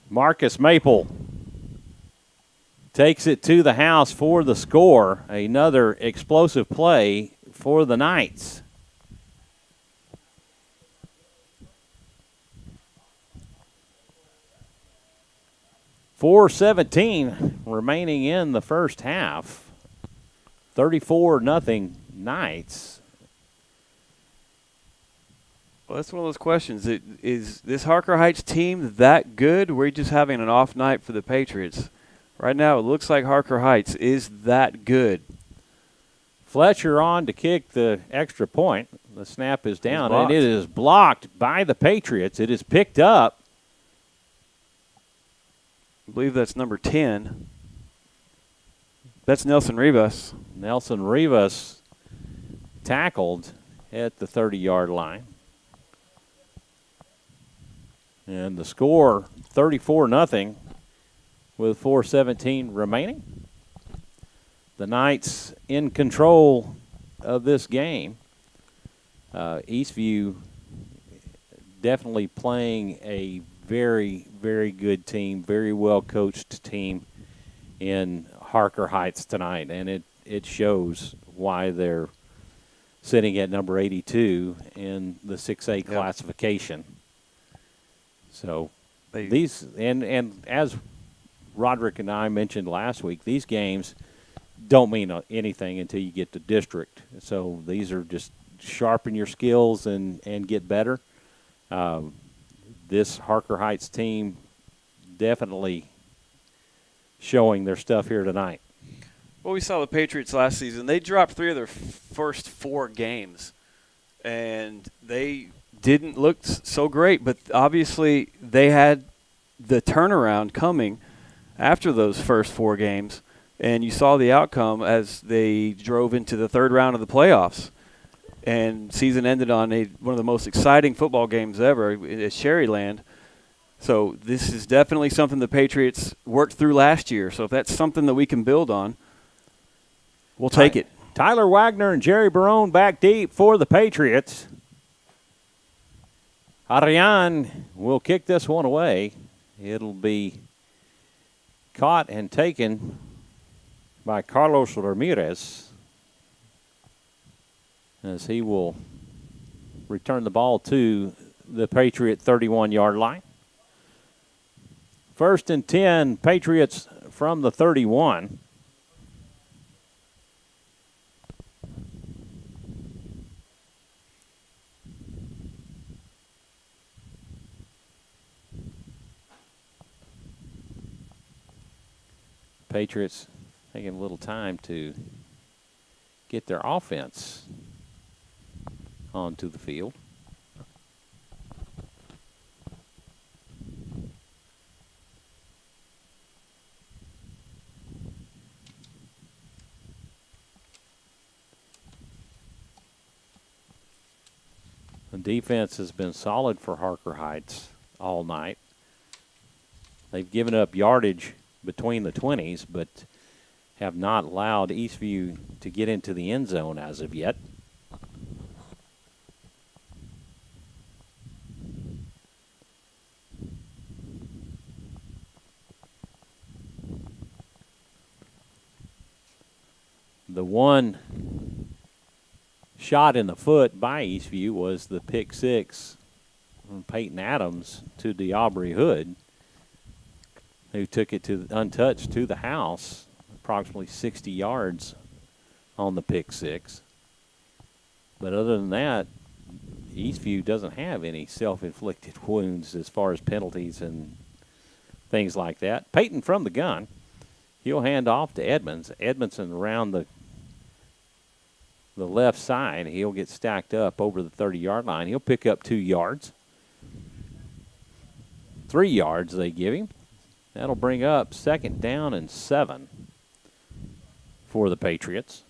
Marcus Maple takes it to the house for the score. Another explosive play for the Knights. .4:17 remaining in the first half. 34-0 Knights. Well, that's one of those questions. Is this Harker Heights team that good? We're just having an off night for the Patriots. Right now, it looks like Harker Heights is that good. Fletcher on to kick the extra point. The snap is down, and it is blocked by the Patriots. It is picked up. I believe that's number 10. That's Nelson Rivas. Nelson Rivas tackled at the 30-yard line. And the score, 34-0 with 4:17 remaining. The Knights in control of this game. Eastview definitely playing a very, very good team, very well-coached team in Harker Heights tonight, and it shows why they're sitting at number 82 in the 6A classification. So these and as Roderick and I mentioned last week, these games don't mean anything until you get to district. So these are just sharpen your skills and get better. This Harker Heights team definitely showing their stuff here tonight. Well, we saw the Patriots last season. They dropped 3 of their first 4 games, and they didn't look so great. But obviously they had the turnaround coming after those first 4 games, and you saw the outcome as they drove into the 3rd round of the playoffs. And season ended on one of the most exciting football games ever at Sherryland. So this is definitely something the Patriots worked through last year. So if that's something that we can build on, we'll take it. Tyler Wagner and Jerry Barone back deep for the Patriots. Ariane will kick this one away. It'll be caught and taken by Carlos Ramirez, as he will return the ball to the Patriot 31-yard line. 1st and 10, Patriots from the 31. Patriots taking a little time to get their offense onto the field. The defense has been solid for Harker Heights all night. They've given up yardage between the 20s, but have not allowed Eastview to get into the end zone as of yet. The one shot in the foot by Eastview was the pick 6 from Peyton Adams to DeAubrey Hood, who took it to untouched to the house, approximately 60 yards on the pick 6. But other than that, Eastview doesn't have any self-inflicted wounds as far as penalties and things like that. Peyton from the gun. He'll hand off to Edmonds. Edmondson around the left side. He'll get stacked up over the 30-yard line. He'll pick up 2 yards. 3 yards they give him. That'll bring up 2nd down and 7 for the Patriots.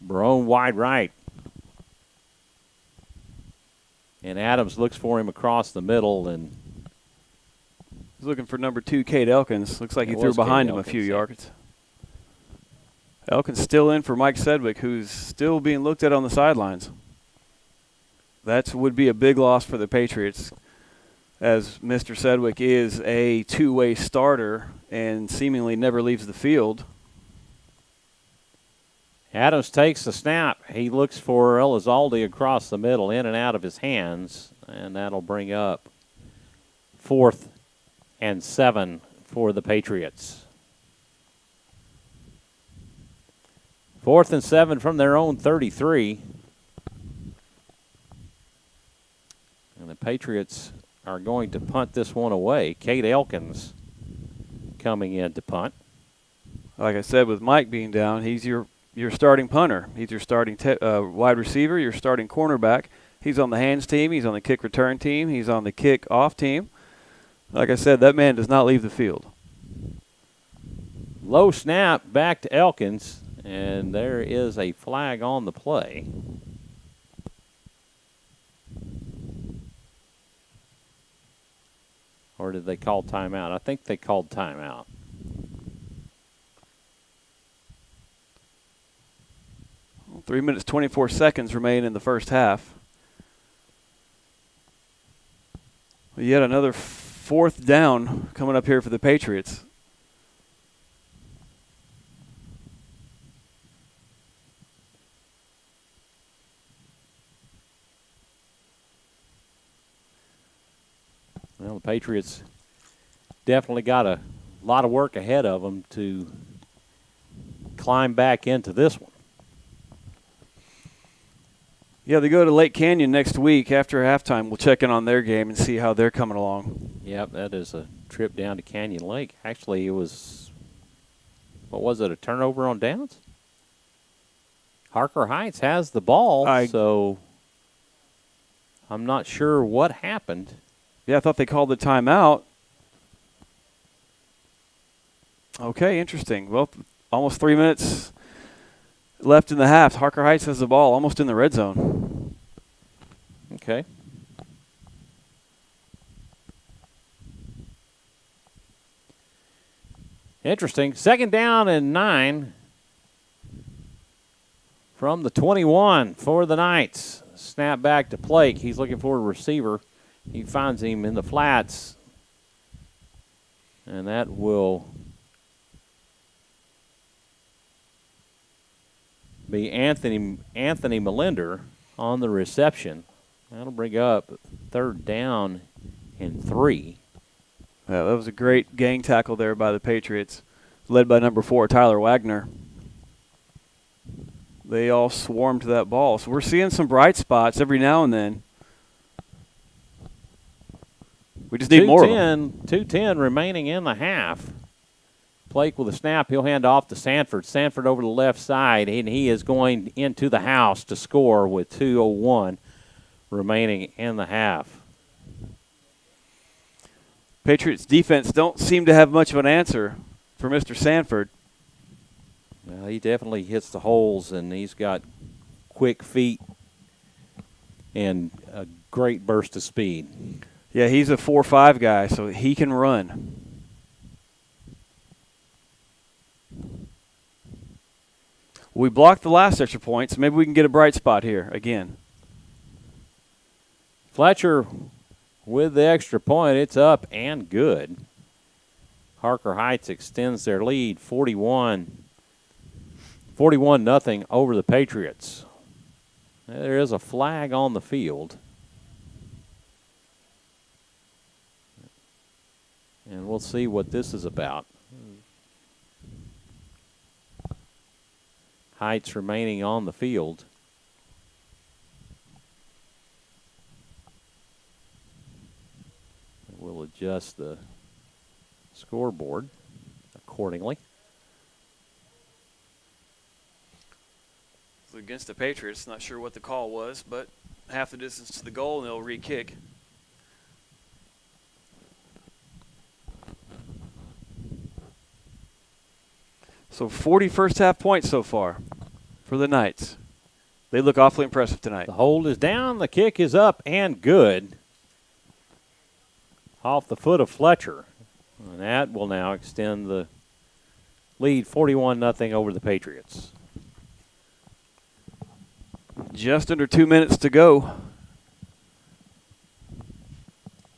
Barone wide right. And Adams looks for him across the middle, and He's looking for number 2, Cade Elkins. Looks like he threw behind him a few yards. Elkins still in for Mike Sedgwick, who's still being looked at on the sidelines. That would be a big loss for the Patriots, as Mr. Sedgwick is a 2-way starter and seemingly never leaves the field. Adams takes the snap. He looks for Elizalde across the middle, in and out of his hands, and that'll bring up 4th and 7 for the Patriots. 4th and 7 from their own 33. And the Patriots are going to punt this one away. Kate Elkins coming in to punt. Like I said, with Mike being down, he's your starting punter. He's your starting wide receiver, your starting cornerback. He's on the hands team. He's on the kick return team. He's on the kick off team. Like I said, that man does not leave the field. Low snap back to Elkins, and there is a flag on the play. Or did they call timeout? I think they called timeout. Well, 3 minutes, 24 seconds remain in the first half. Yet another 4th down coming up here for the Patriots. Well, the Patriots definitely got a lot of work ahead of them to climb back into this one. Yeah, they go to Lake Canyon next week after halftime. We'll check in on their game and see how they're coming along. Yep, that is a trip down to Canyon Lake. Actually, it was, what was it, a turnover on downs? Harker Heights has the ball, so I'm not sure what happened. Yeah, I thought they called the timeout. Okay, interesting. Well, almost 3 minutes left in the half. Harker Heights has the ball almost in the red zone. Okay. Interesting. 2nd down and 9 from the 21 for the Knights. Snap back to Blake. He's looking for a receiver. He finds him in the flats. And that will be Anthony Melinder on the reception. That'll bring up 3rd down and 3. Yeah, that was a great gang tackle there by the Patriots, led by number 4, Tyler Wagner. They all swarmed to that ball. So we're seeing some bright spots every now and then. We just need more of them. 2:10 remaining in the half. Blake with a snap. He'll hand off to Sanford. Sanford over the left side, and he is going into the house to score with 2:01 remaining in the half. Patriots defense don't seem to have much of an answer for Mr. Sanford. Well, he definitely hits the holes, and he's got quick feet and a great burst of speed. Yeah, he's a 4.5 guy, so he can run. We blocked the last extra point, so maybe we can get a bright spot here again. Fletcher with the extra point. It's up and good. Harker Heights extends their lead 41-0 over the Patriots. There is a flag on the field. And we'll see what this is about. Heights remaining on the field. We'll adjust the scoreboard accordingly. So against the Patriots, not sure what the call was, but half the distance to the goal and they'll re-kick. So 40 first half points so far for the Knights. They look awfully impressive tonight. The hold is down. The kick is up and good. Off the foot of Fletcher. And that will now extend the lead 41-0 over the Patriots. Just under 2 minutes to go.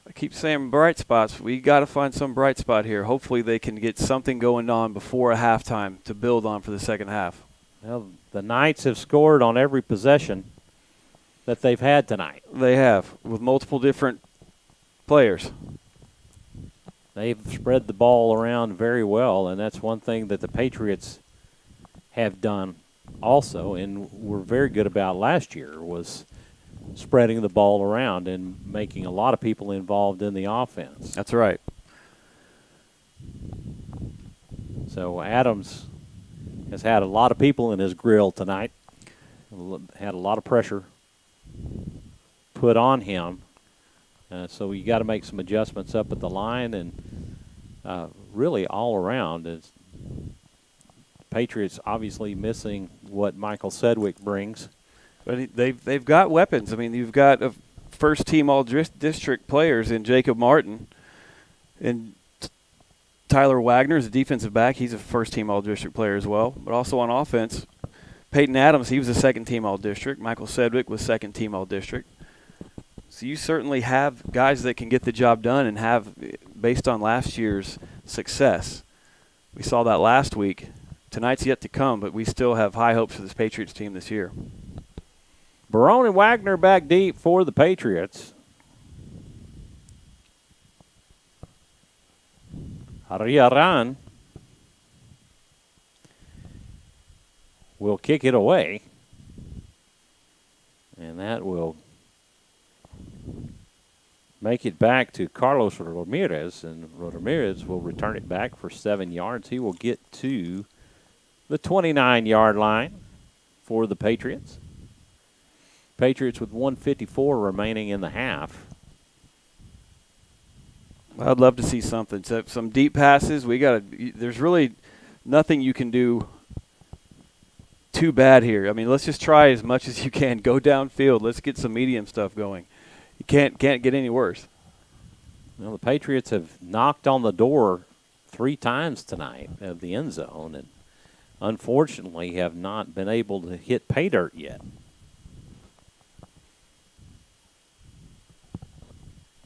I keep saying bright spots. We got to find some bright spot here. Hopefully they can get something going on before a halftime to build on for the second half. Well, the Knights have scored on every possession that they've had tonight. They have, with multiple different players. They've spread the ball around very well, and that's one thing that the Patriots have done also, and were very good about last year, was spreading the ball around and making a lot of people involved in the offense. That's right. So Adams has had a lot of people in his grill tonight, had a lot of pressure put on him. So you got to make some adjustments up at the line and really all around. It's Patriots obviously missing what Michael Sedgwick brings. But they've got weapons. I mean, you've got first-team all-district players in Jacob Martin. And Tyler Wagner is a defensive back. He's a first-team all-district player as well. But also on offense, Peyton Adams, he was a second-team all-district. Michael Sedgwick was second-team all-district. So you certainly have guys that can get the job done and have, based on last year's success. We saw that last week. Tonight's yet to come, but we still have high hopes for this Patriots team this year. Barone and Wagner back deep for the Patriots. Ariaran will kick it away, and that will make it back to Carlos Ramirez, and Ramirez will return it back for 7 yards. He will get to the 29-yard line for the Patriots. Patriots with 1:54 remaining in the half. I'd love to see something. So some deep passes. There's really nothing you can do too bad here. I mean, let's just try as much as you can. Go downfield. Let's get some medium stuff going. You can't get any worse. Well, the Patriots have knocked on the door 3 times tonight of the end zone, and unfortunately have not been able to hit pay dirt yet.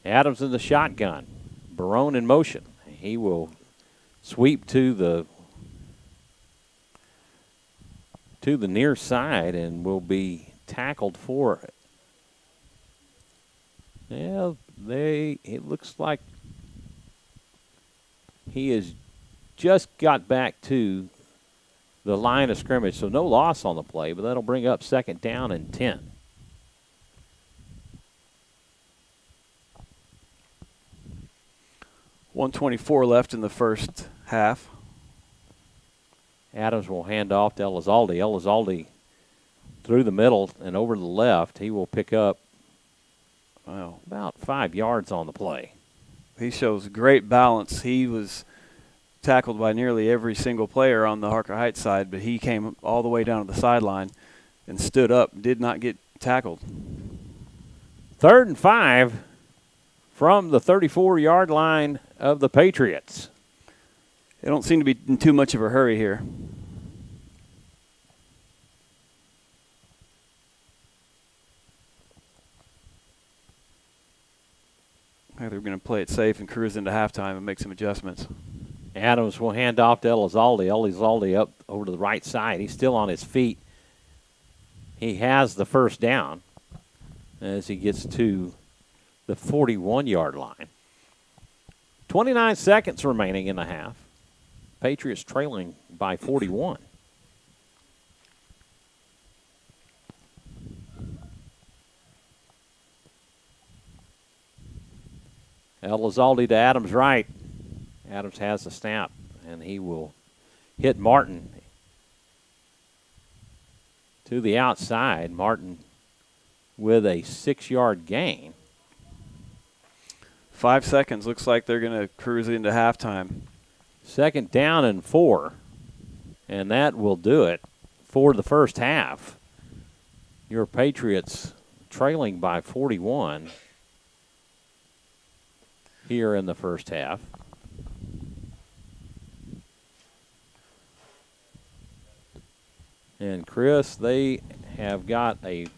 Adams in the shotgun. Barone in motion. He will sweep to the near side and will be tackled for it. Yeah, it looks like he has just got back to the line of scrimmage, so no loss on the play, but that'll bring up 2nd down and 10. .124 left in the first half. Adams will hand off to Elizalde. Elizalde through the middle and over to the left. He will pick up about 5 yards on the play. He shows great balance. He was tackled by nearly every single player on the Harker Heights side, but he came all the way down to the sideline and stood up, did not get tackled. 3rd and 5 from the 34-yard line of the Patriots. They don't seem to be in too much of a hurry here. They're going to play it safe and cruise into halftime and make some adjustments. Adams will hand off to Elizalde. Elizalde up over to the right side. He's still on his feet. He has the 1st down as he gets to the 41-yard line. 29 seconds remaining in the half. Patriots trailing by 41. Elizalde to Adams' right. Adams has the snap, and he will hit Martin to the outside. Martin with a 6-yard gain. 5 seconds. Looks like they're going to cruise into halftime. 2nd down and 4. And that will do it for the first half. Your Patriots trailing by 41 here in the first half. And Kris, they have got a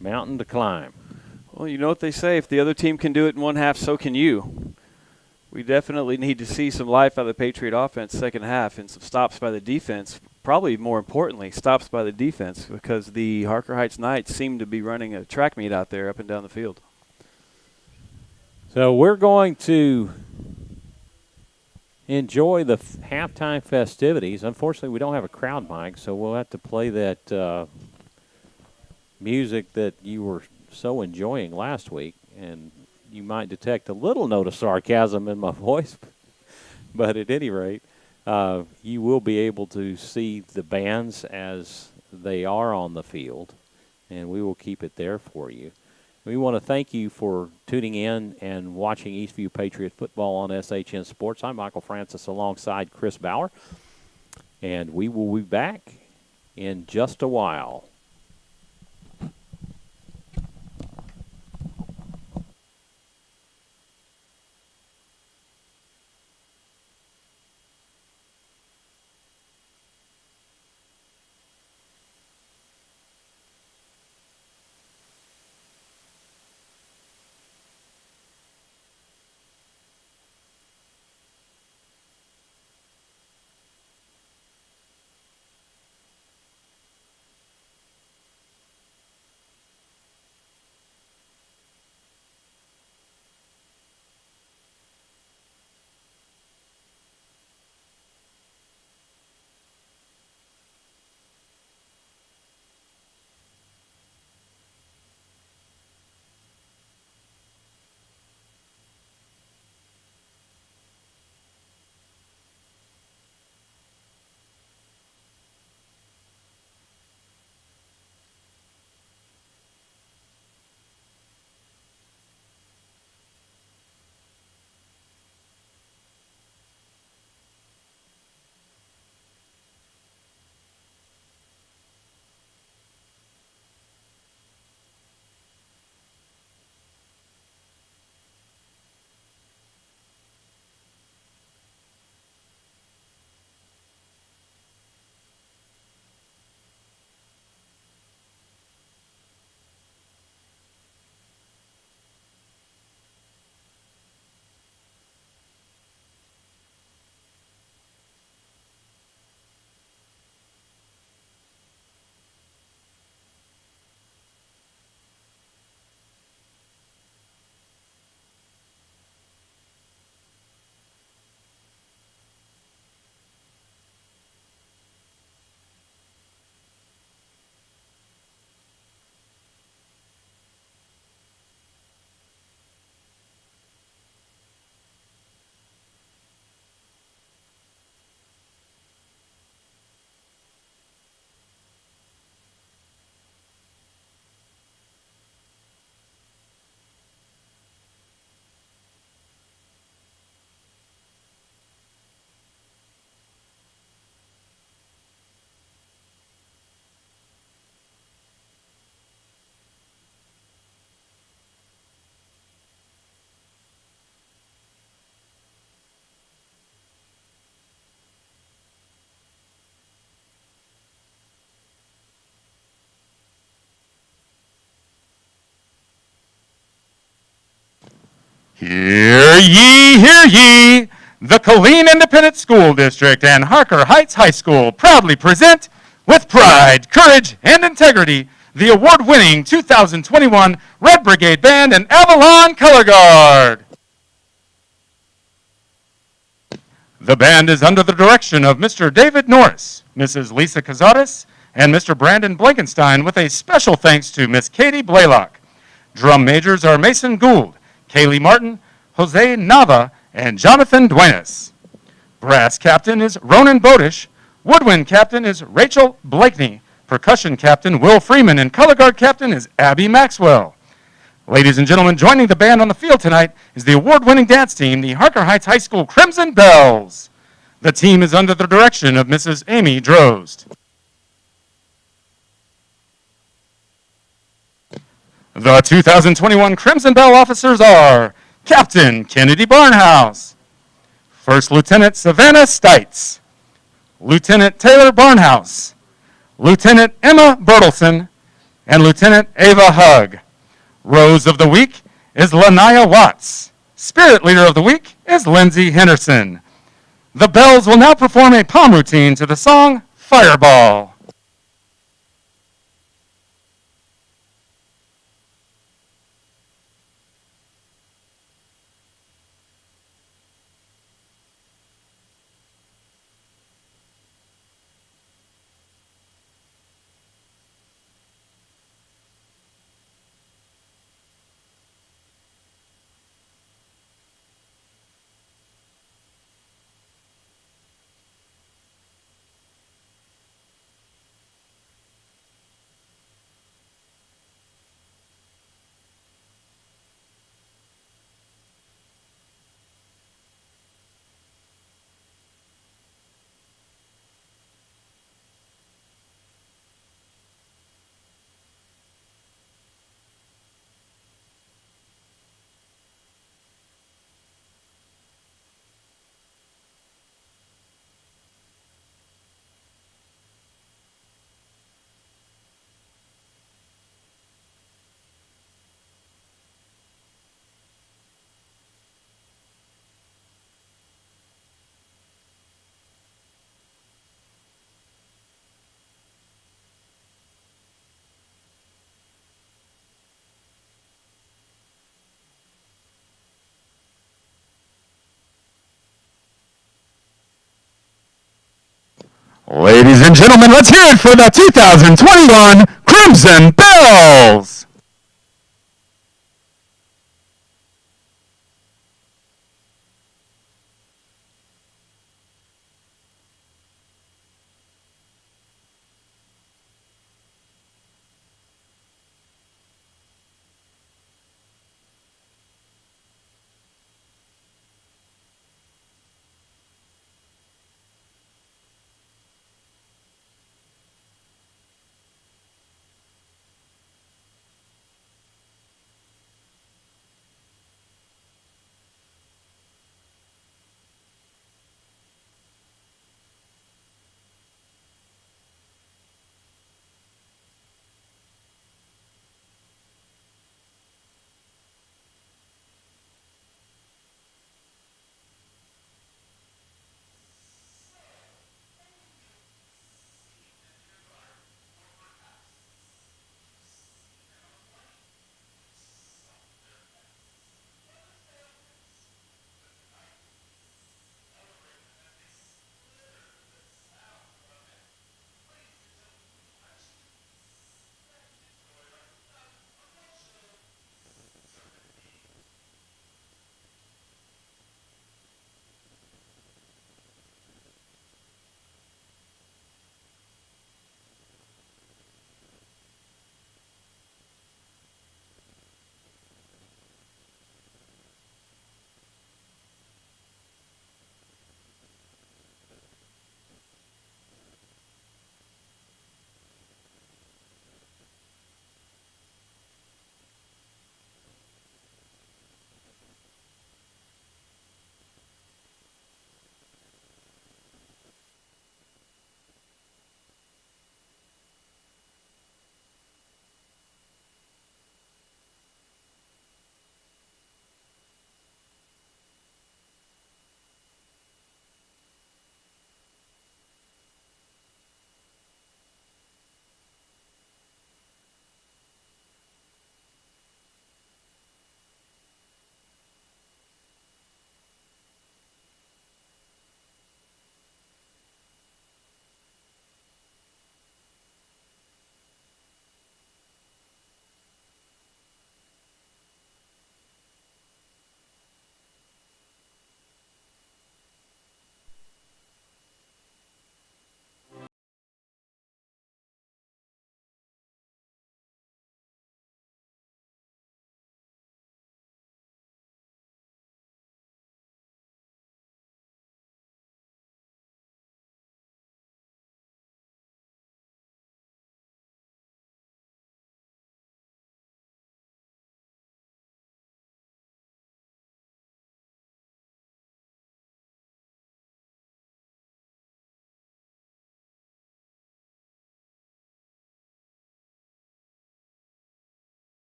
mountain to climb. Well, you know what they say, if the other team can do it in one half, so can you. We definitely need to see some life out of the Patriot offense second half and some stops by the defense. Probably more importantly, stops by the defense, because the Harker Heights Knights seem to be running a track meet out there up and down the field. So we're going to enjoy the halftime festivities. Unfortunately, we don't have a crowd mic, so we'll have to play that music that you were so enjoying last week, and you might detect a little note of sarcasm in my voice, but at any rate, you will be able to see the bands as they are on the field, and we will keep it there for you. We want to thank you for tuning in and watching Eastview Patriot football on SHN Sports. I'm Michael Francis alongside Kris Bauer, and we will be back in just a while. Hear ye! The Killeen Independent School District and Harker Heights High School proudly present, with pride, courage, and integrity, the award-winning 2021 Red Brigade Band and Avalon Color Guard. The band is under the direction of Mr. David Norris, Mrs. Lisa Cazares, and Mr. Brandon Blankenstein, with a special thanks to Miss Katie Blaylock. Drum majors are Mason Gould, Kaylee Martin, Jose Nava, and Jonathan Duenas. Brass captain is Ronan Bodish. Woodwind captain is Rachel Blakeney. Percussion captain Will Freeman, and color guard captain is Abby Maxwell. Ladies and gentlemen, joining the band on the field tonight is the award-winning dance team, the Harker Heights High School Crimson Bells. The team is under the direction of Mrs. Amy Drozd. The 2021 Crimson Bell officers are Captain Kennedy Barnhouse, First Lieutenant Savannah Stites, Lieutenant Taylor Barnhouse, Lieutenant Emma Bertelson, and Lieutenant Ava Hugg. Rose of the Week is Lanaya Watts. Spirit Leader of the Week is Lindsay Henderson. The Bells will now perform a palm routine to the song Fireball. Ladies and gentlemen, let's hear it for the 2021 Crimson Bells.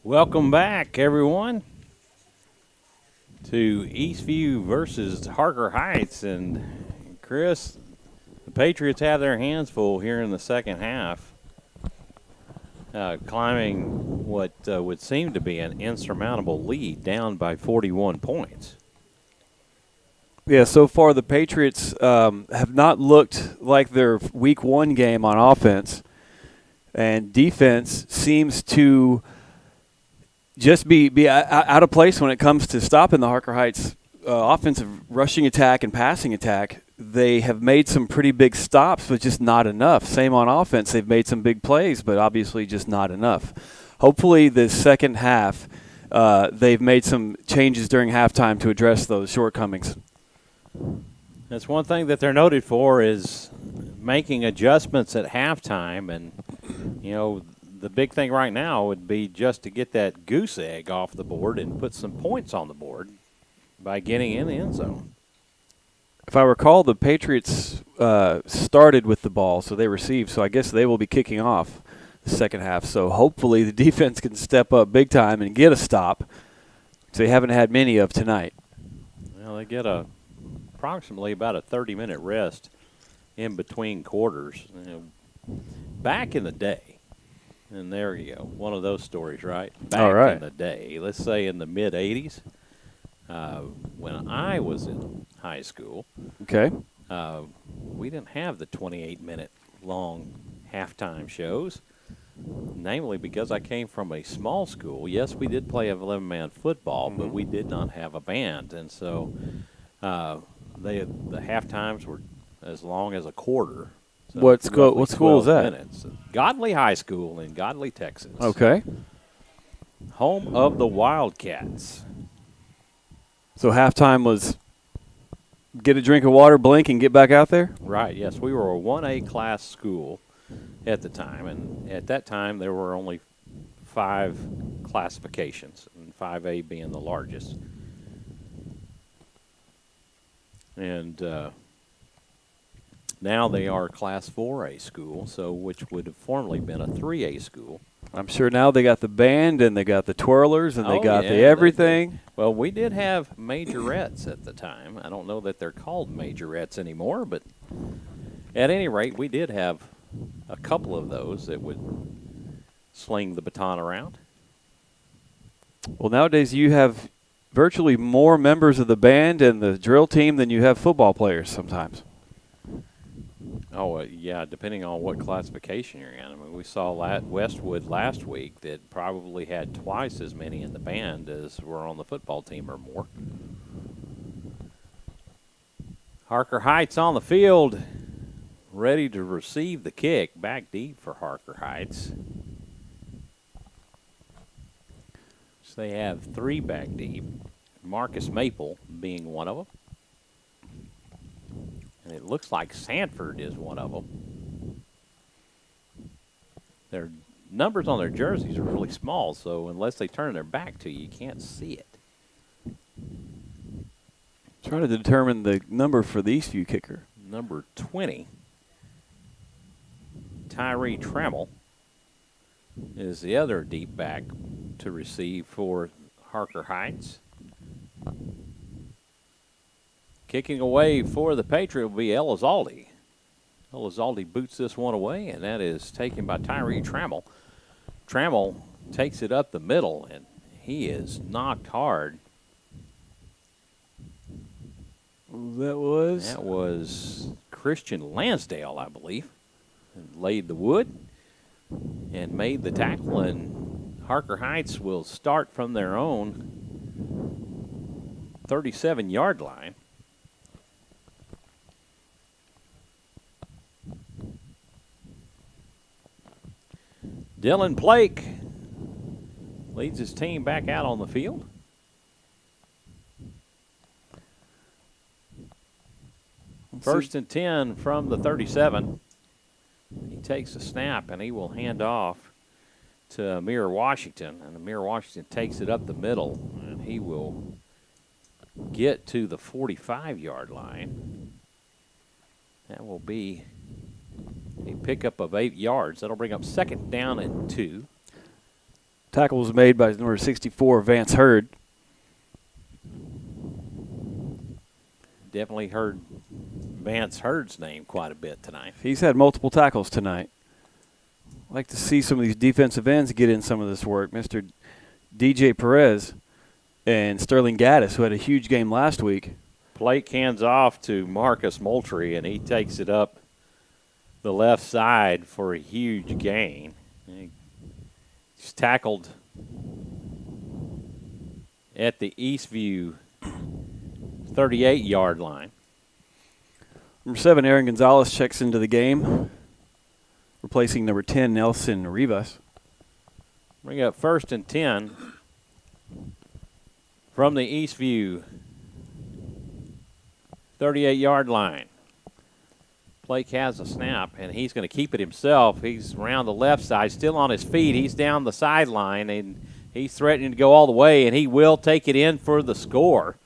Welcome back, everyone, to Eastview versus Harker Heights. And Kris, the Patriots have their hands full here in the second half, climbing what would seem to be an insurmountable lead, down by 41 points. Yeah, so far the Patriots have not looked like their Week 1 game on offense, and defense seems to just be out of place when it comes to stopping the Harker Heights offensive rushing attack and passing attack. They have made some pretty big stops, but just not enough. Same on offense. They've made some big plays, but obviously just not enough. Hopefully the second half they've made some changes during halftime to address those shortcomings. That's one thing that they're noted for, is making adjustments at halftime. And, you know, the big thing right now would be just to get that goose egg off the board and put some points on the board by getting in the end zone. If I recall, the Patriots started with the ball, so they received. So I guess they will be kicking off the second half. So hopefully the defense can step up big time and get a stop, which they haven't had many of tonight. Well, they get approximately about a 30-minute rest in between quarters. You know, back in the day, and there you go, one of those stories, right? Back in the day, let's say in the mid-'80s, when I was in high school, Okay. we didn't have the 28-minute long halftime shows, namely because I came from a small school. Yes, we did play 11-man football, but we did not have a band, and so the half times were as long as a quarter. So What school is that? Minutes. Godley High School in Godley, Texas. Okay. Home of the Wildcats. So halftime was get a drink of water, blink, and get back out there? Right, yes. We were a 1A class school at the time, and at that time there were only 5 classifications, and 5A being the largest. And now they are Class 4A school, so which would have formerly been a 3A school. I'm sure now they got the band and they got the twirlers and they got the everything. Well, we did have majorettes at the time. I don't know that they're called majorettes anymore, but at any rate, we did have a couple of those that would sling the baton around. Well, nowadays you have virtually more members of the band and the drill team than you have football players sometimes. Oh, yeah, depending on what classification you're in. I mean, we saw Westwood last week that probably had twice as many in the band as were on the football team or more. Harker Heights on the field, ready to receive the kick. Back deep for Harker Heights. So they have 3 back deep, Marcus Maple being one of them. And it looks like Sanford is one of them. Their numbers on their jerseys are really small, so unless they turn their back to you, you can't see it. Trying to determine the number for the Eastview kicker. Number 20, Tyree Trammell, is the other deep back to receive for Harker Heights. Kicking away for the Patriot will be Elizalde. Elizalde boots this one away, and that is taken by Tyree Trammell. Trammell takes it up the middle, and he is knocked hard. That was Christian Lansdale, I believe, and laid the wood and made the tackle, and Harker Heights will start from their own 37-yard line. Dylan Blake leads his team back out on the field. First and 10 from the 37. He takes a snap, and he will hand off to Amir Washington. And Amir Washington takes it up the middle, and he will get to the 45-yard line. That will be a pickup of 8 yards. That'll bring up 2nd down and 2. Tackle was made by number 64, Vance Hurd. Definitely heard Vance Hurd's name quite a bit tonight. He's had multiple tackles tonight. I'd like to see some of these defensive ends get in some of this work. Mr. DJ Perez and Sterling Gaddis, who had a huge game last week. Blake hands off to Marcus Moultrie, and he takes it up the left side for a huge gain. He's tackled at the Eastview 38-yard line. Number 7, Aaron Gonzalez checks into the game, replacing number 10, Nelson Rivas. Bring up 1st and 10 from the Eastview 38-yard line. Blake has a snap, and he's going to keep it himself. He's around the left side, still on his feet. He's down the sideline, and he's threatening to go all the way, and he will take it in for the score.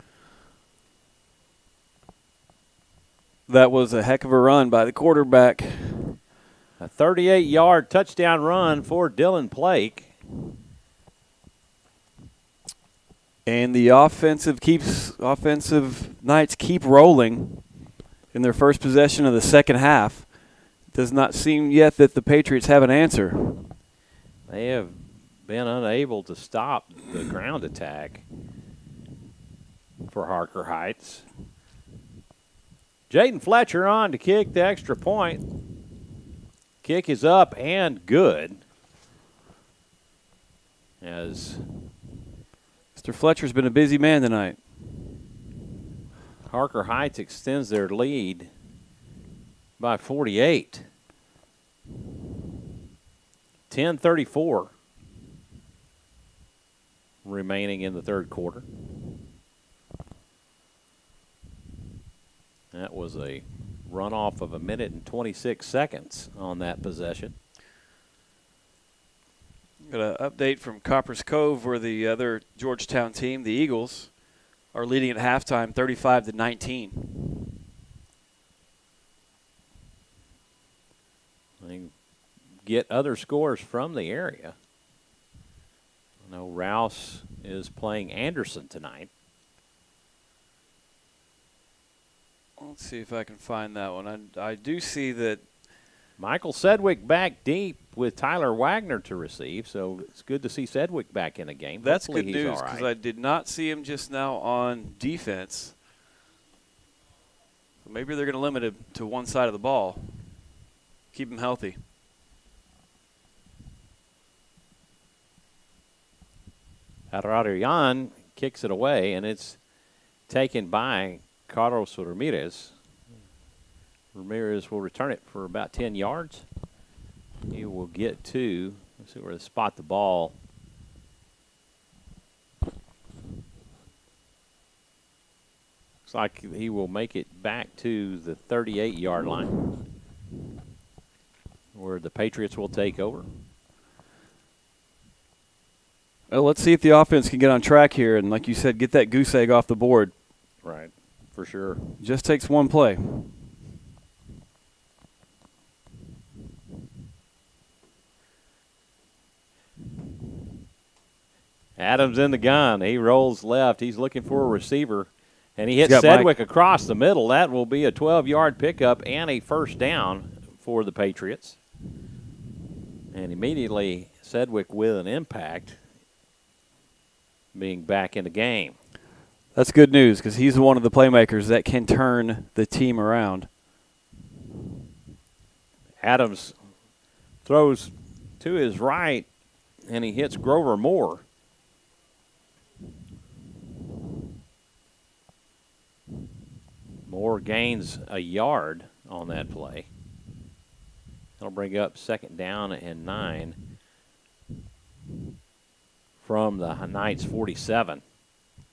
That was a heck of a run by the quarterback. A 38-yard touchdown run for Dylan Blake. And the offensive Knights keep rolling in their first possession of the second half. It does not seem yet that the Patriots have an answer. They have been unable to stop the ground attack for Harker Heights. Jaden Fletcher on to kick the extra point. Kick is up and good. As Mr. Fletcher's been a busy man tonight. Harker Heights extends their lead by 48. 10:34 remaining in the third quarter. That was a runoff of 1 minute and 26 seconds on that possession. Got an update from Coppers Cove, where the other Georgetown team, the Eagles, are leading at halftime 35-19. They get other scores from the area. I know Rouse is playing Anderson tonight. Let's see if I can find that one. I do see that Michael Sedgwick back deep with Tyler Wagner to receive, so it's good to see Sedgwick back in the game. that's Hopefully good he's news, all because right. I did not see him just now on defense. So maybe they're going to limit him to one side of the ball. Keep him healthy. Adrian kicks it away, and it's taken by Carlos Ramirez. Ramirez will return it for about 10 yards. He will get to, let's see where to spot the ball. Looks like he will make it back to the 38-yard line, where the Patriots will take over. Well, let's see if the offense can get on track here and, like you said, get that goose egg off the board. Right, for sure. Just takes one play. Adams in the gun. He rolls left. He's looking for a receiver, and he hits got Sedgwick across the middle. That will be a 12-yard pickup and a first down for the Patriots. And immediately Sedgwick with an impact, being back in the game. That's good news, because he's one of the playmakers that can turn the team around. Adams throws to his right, and he hits Grover Moore. Moore gains a yard on that play. That'll bring up 2nd down and 9 from the Knights 47.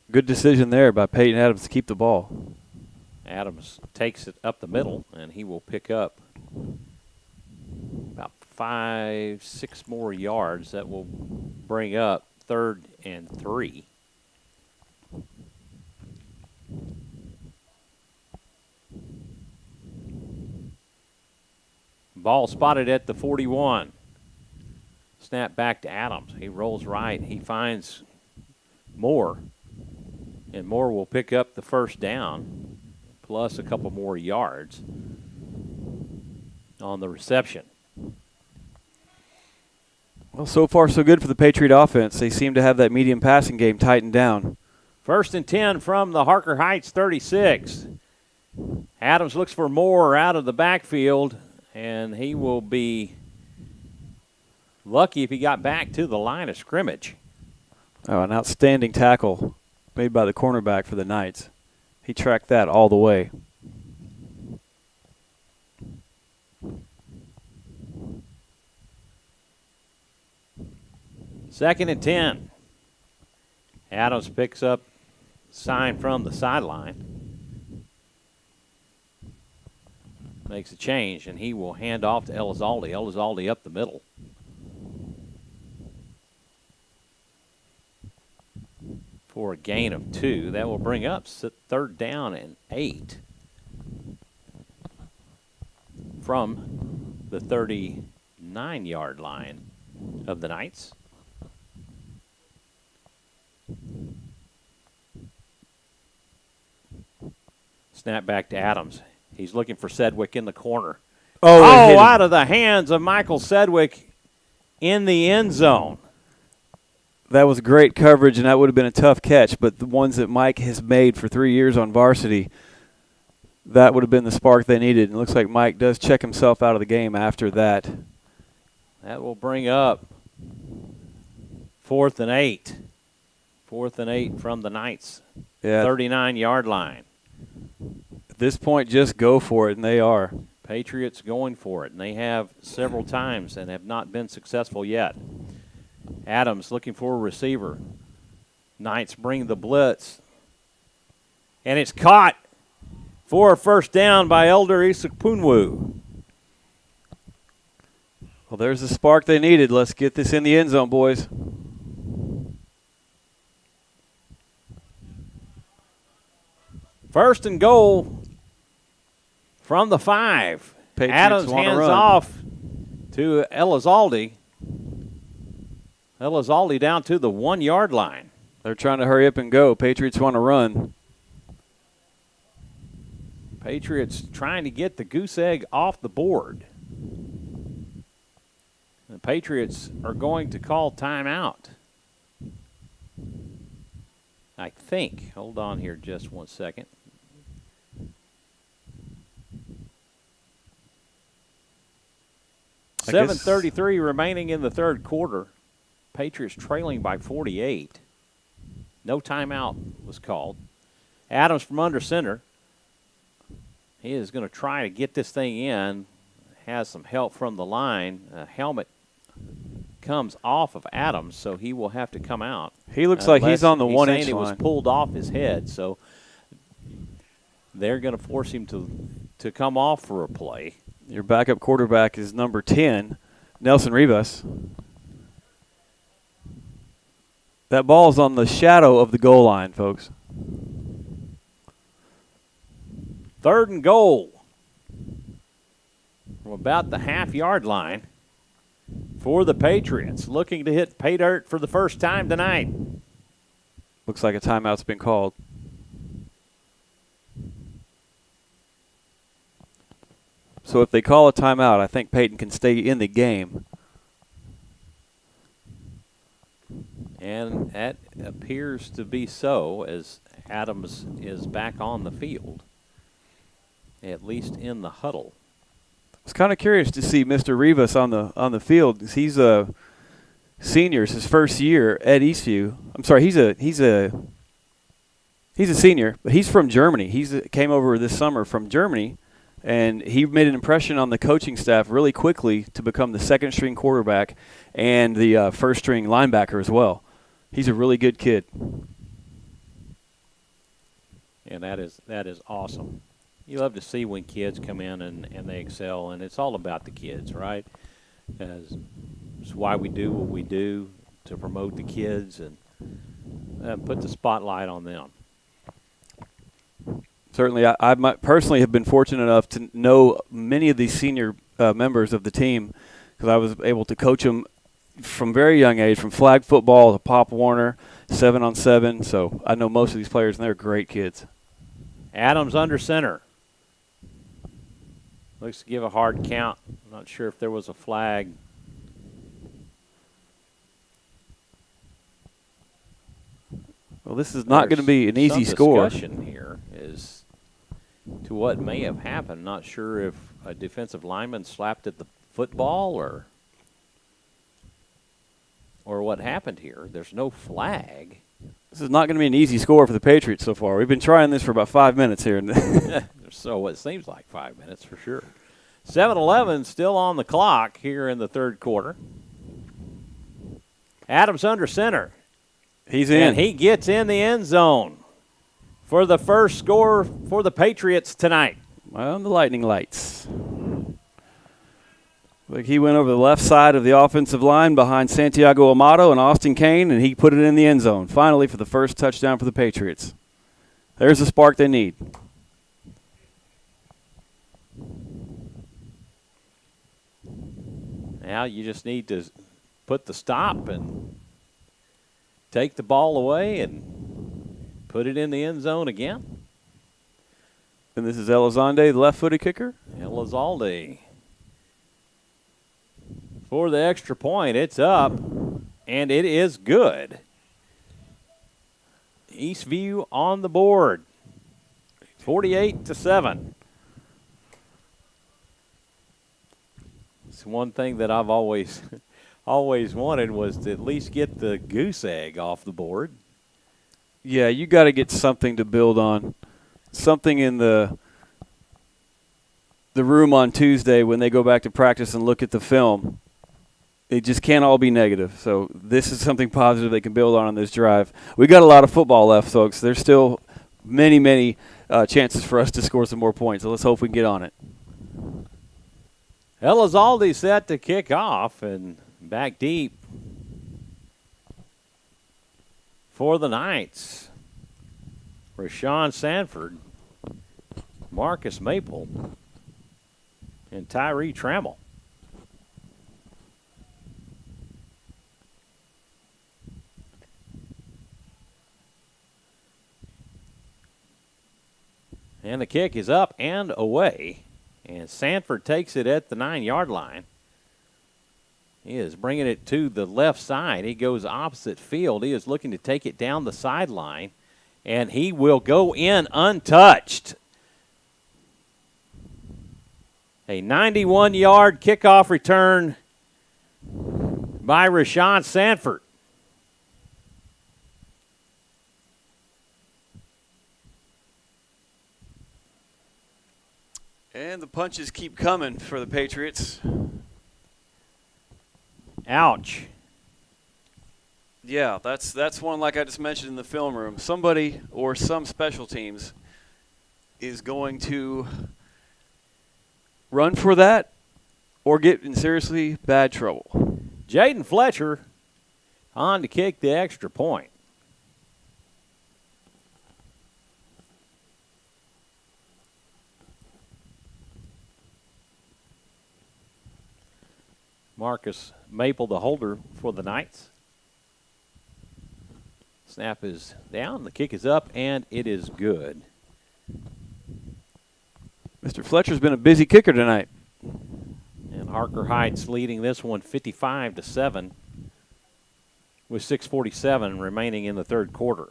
Good decision there by Peyton Adams to keep the ball. Adams takes it up the middle, and he will pick up about 5-6 more yards. That will bring up 3rd and 3. Ball spotted at the 41. Snap back to Adams. He rolls right. He finds Moore. And Moore will pick up the first down, plus a couple more yards on the reception. Well, so far so good for the Patriot offense. They seem to have that medium passing game tightened down. 1st and 10 from the Harker Heights 36. Adams looks for Moore out of the backfield, and he will be lucky if he got back to the line of scrimmage. Oh, an outstanding tackle made by the cornerback for the Knights. He tracked that all the way. Second and 10. Adams picks up sign from the sideline. Makes a change, and he will hand off to Elizalde. Elizalde up the middle. For a gain of 2. That will bring up 3rd down and 8 from the 39-yard line of the Knights. Snap back to Adams. He's looking for Sedgwick in the corner. Oh, out of the hands of Michael Sedgwick in the end zone. That was great coverage, and that would have been a tough catch, but the ones that Mike has made for 3 years on varsity, that would have been the spark they needed. And it looks like Mike does check himself out of the game after that. That will bring up 4th and 8. 4th and 8 from the Knights. Yeah. 39-yard line. At this point, just go for it, and they are. Patriots going for it, and they have several times and have not been successful yet. Adams looking for a receiver. Knights bring the blitz. And it's caught for a first down by Elder Isakpunwu. Well, there's the spark they needed. Let's get this in the end zone, boys. First and goal from the 5. Patriots Adams wanna hands run. off to Elizalde. Elizalde down to the 1-yard line. They're trying to hurry up and go. Patriots want to run. Patriots trying to get the goose egg off the board. The Patriots are going to call timeout. I think. Hold on here just 1 second. I guess 7:33 remaining in the third quarter. Patriots trailing by 48. No timeout was called. Adams from under center. He is going to try to get this thing in. Has some help from the line. A helmet comes off of Adams, so he will have to come out. He looks like he's on the he's 1-inch saying it was line. pulled off his head, so they're going to force him to come off for a play. Your backup quarterback is number 10, Nelson Rivas. That ball's on the shadow of the goal line, folks. 3rd and goal from about the half-yard line for the Patriots, looking to hit pay dirt for the first time tonight. Looks like a timeout's been called. So if they call a timeout, I think Peyton can stay in the game. And that appears to be so, as Adams is back on the field, at least in the huddle. I was kind of curious to see Mr. Rivas on the field. He's a senior. It's his first year at Eastview. I'm sorry, he's a senior, but he's from Germany. Came over this summer from Germany, and he made an impression on the coaching staff really quickly to become the second-string quarterback and the first-string linebacker as well. He's a really good kid. And that is awesome. You love to see when kids come in and they excel, and it's all about the kids, right? It's why we do what we do, to promote the kids and put the spotlight on them. Certainly, I personally have been fortunate enough to know many of these senior members of the team because I was able to coach them, from very young age, from flag football to Pop Warner, 7-on-7. So I know most of these players, and they're great kids. Adams under center. Looks to give a hard count. I'm not sure if there was a flag. Well, this is not going to be an easy score. Some discussion here is to what may have happened. Not sure if a defensive lineman slapped at the football or what happened here. There's no flag. This is not going to be an easy score for the Patriots so far. We've been trying this for about 5 minutes here. So it seems like 5 minutes for sure. 7-11 still on the clock here in the third quarter. Adams under center. He's in. And he gets in the end zone for the first score for the Patriots tonight. Well, the lightning lights. Like he went over the left side of the offensive line behind Santiago Amato and Austin Kane, and he put it in the end zone, finally for the first touchdown for the Patriots. There's the spark they need. Now you just need to put the stop and take the ball away and put it in the end zone again. And this is Elizonde, the left-footed kicker. Elizalde for the extra point. It's up, and it is good. Eastview on the board, 48-7. It's one thing that I've always wanted was to at least get the goose egg off the board. Yeah, you got to get something to build on. Something in the room on Tuesday when they go back to practice and look at the film. It just can't all be negative. So this is something positive they can build on this drive. We got a lot of football left, folks. There's still many chances for us to score some more points. So let's hope we can get on it. Elizalde set to kick off and back deep for the Knights. Rashawn Sanford, Marcus Maple, and Tyree Trammell. And the kick is up and away. And Sanford takes it at the 9-yard line. He is bringing it to the left side. He goes opposite field. He is looking to take it down the sideline. And he will go in untouched. A 91-yard kickoff return by Rashawn Sanford. And the punches keep coming for the Patriots. Ouch. Yeah, that's one like I just mentioned in the film room. Somebody or some special teams is going to run for that or get in seriously bad trouble. Jaden Fletcher on to kick the extra point. Marcus Maple, the holder for the Knights. Snap is down, the kick is up, and it is good. Mr. Fletcher's been a busy kicker tonight. And Harker Heights leading this one 55-7 with 6:47 remaining in the third quarter.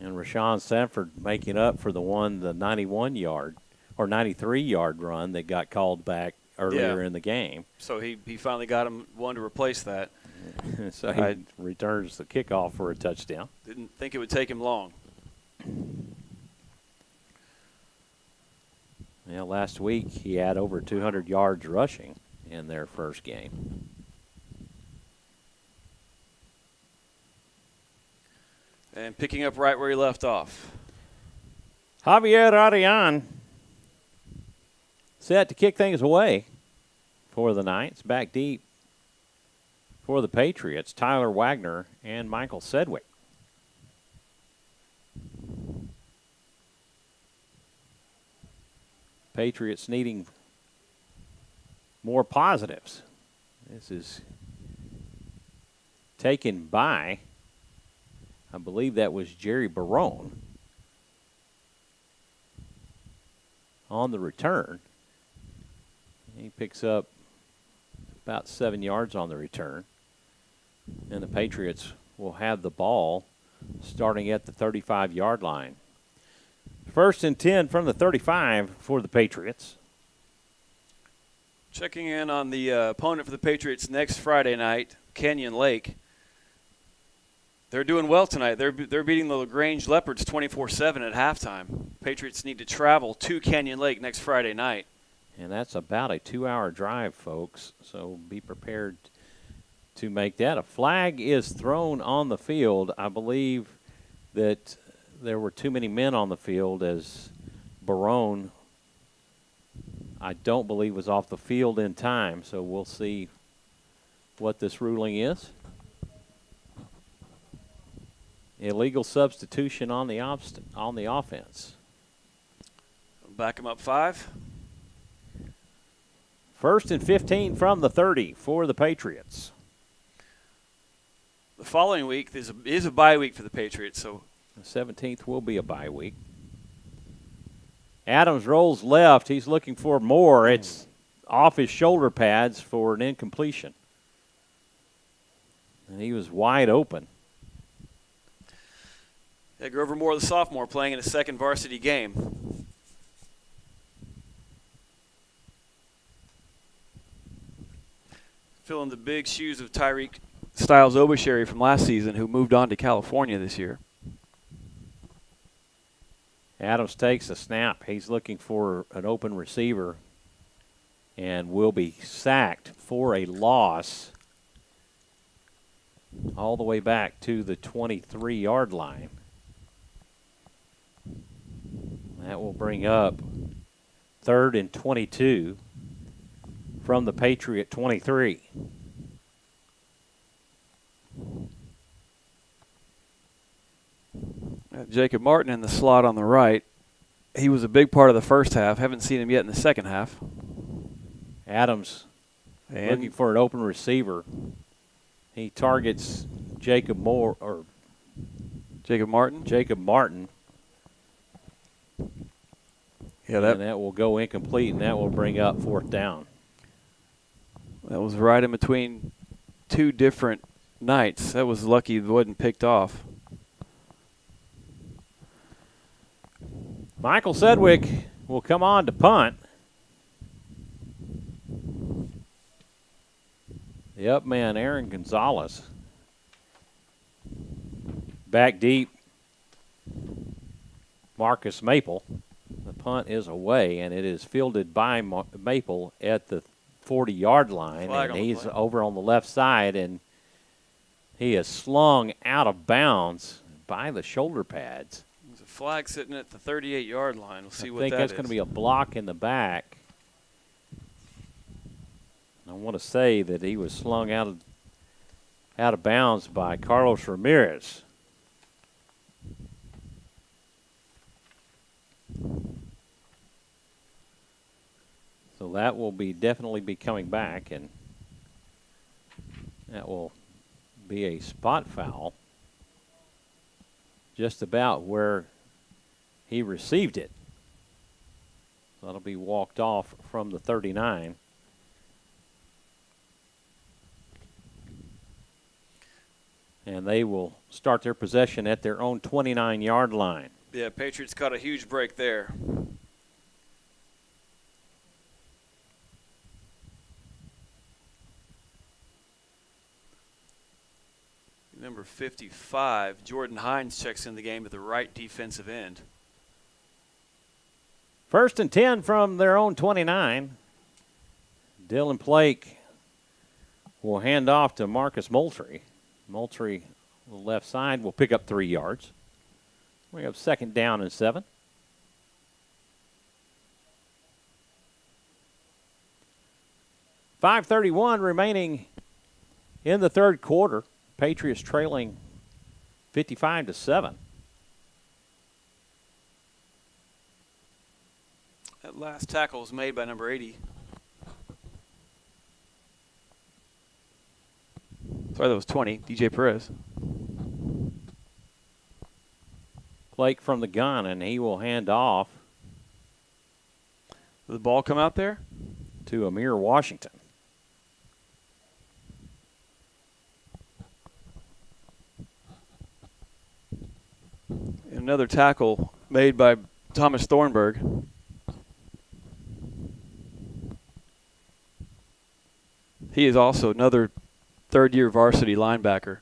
And Rashawn Sanford making up for the 91-yard or 93-yard run that got called back earlier in the game. So he finally got him one to replace that. So he returns the kickoff for a touchdown. Didn't think it would take him long. Yeah, last week he had over 200 yards rushing in their first game. And picking up right where he left off. Javier Arian set to kick things away for the Knights. Back deep for the Patriots, Tyler Wagner and Michael Sedgwick. Patriots needing more positives. This is taken by, I believe that was Jerry Barone on the return. He picks up about 7 yards on the return. And the Patriots will have the ball starting at the 35-yard line. 1st and 10 from the 35 for the Patriots. Checking in on the opponent for the Patriots next Friday night, Canyon Lake. They're doing well tonight. They're beating the LaGrange Leopards 24-7 at halftime. Patriots need to travel to Canyon Lake next Friday night. And that's about a 2-hour drive, folks, so be prepared to make that. A flag is thrown on the field. I believe that there were too many men on the field as Barone, I don't believe, was off the field in time, so we'll see what this ruling is. Illegal substitution on the offense. Back them up 5. 1st and 15 from the 30 for the Patriots. The following week is a bye week for the Patriots, so The 17th will be a bye week. Adams rolls left. He's looking for more. It's off his shoulder pads for an incompletion. And he was wide open. yeah, Grover Moore, the sophomore, playing in a second varsity game. Filling the big shoes of Tyreek Styles Obasherry from last season, who moved on to California this year. Adams takes a snap. He's looking for an open receiver and will be sacked for a loss all the way back to the 23-yard line. That will bring up 3rd and 22 from the Patriot 23. Jacob Martin in the slot on the right. He was a big part of the first half. Haven't seen him yet in the second half. Adams looking for an open receiver. He targets Jacob Martin. Yeah, And that will go incomplete, and that will bring up 4th down. That was right in between 2 different nights. That was lucky it wasn't picked off. Michael Sedgwick will come on to punt. The up man, Aaron Gonzalez. Back deep, Marcus Maple. The punt is away, and it is fielded by Maple at the 40-yard line. And he's over on the left side, and he is slung out of bounds by the shoulder pads. There's a flag sitting at the 38-yard line. We'll see what that is. I think that's going to be a block in the back. I want to say that he was slung out of bounds by Carlos Ramirez. So that will definitely be coming back, and that will be a spot foul just about where he received it. So that'll be walked off from the 39. And they will start their possession at their own 29-yard line. Yeah, Patriots caught a huge break there. Number 55, Jordan Hines checks in the game at the right defensive end. 1st and 10 from their own 29. Dylan Blake will hand off to Marcus Moultrie. Moultrie, the left side, will pick up 3 yards. We have 2nd down and 7. .531 remaining in the 3rd quarter. Patriots trailing 55-7. That last tackle was made by number 80. Sorry, that was 20, DJ Perez. Blake from the gun, and he will hand off. Did the ball come out there? To Amir Washington. Another tackle made by Thomas Thornburg. He is also another third-year varsity linebacker.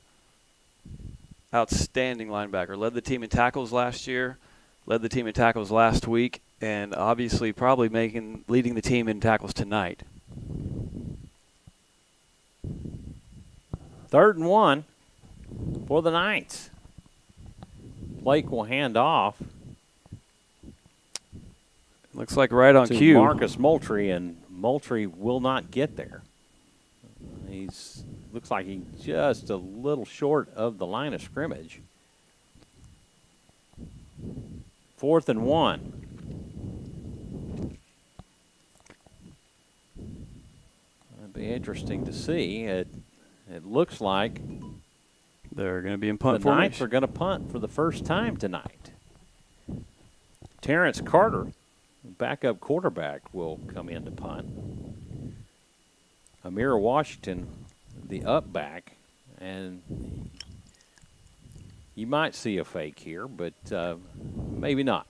Outstanding linebacker. Led the team in tackles last year, led the team in tackles last week, and obviously probably leading the team in tackles tonight. 3rd and 1 for the Knights. Blake will hand off. Looks like right on to cue. Marcus Moultrie, and Moultrie will not get there. Looks like he's just a little short of the line of scrimmage. 4th and 1. It'd be interesting to see. It looks like they're going to be in punt the formation. Knights are going to punt for the first time tonight. Terrence Carter, backup quarterback, will come in to punt. Amir Washington, the up back, and you might see a fake here, but maybe not.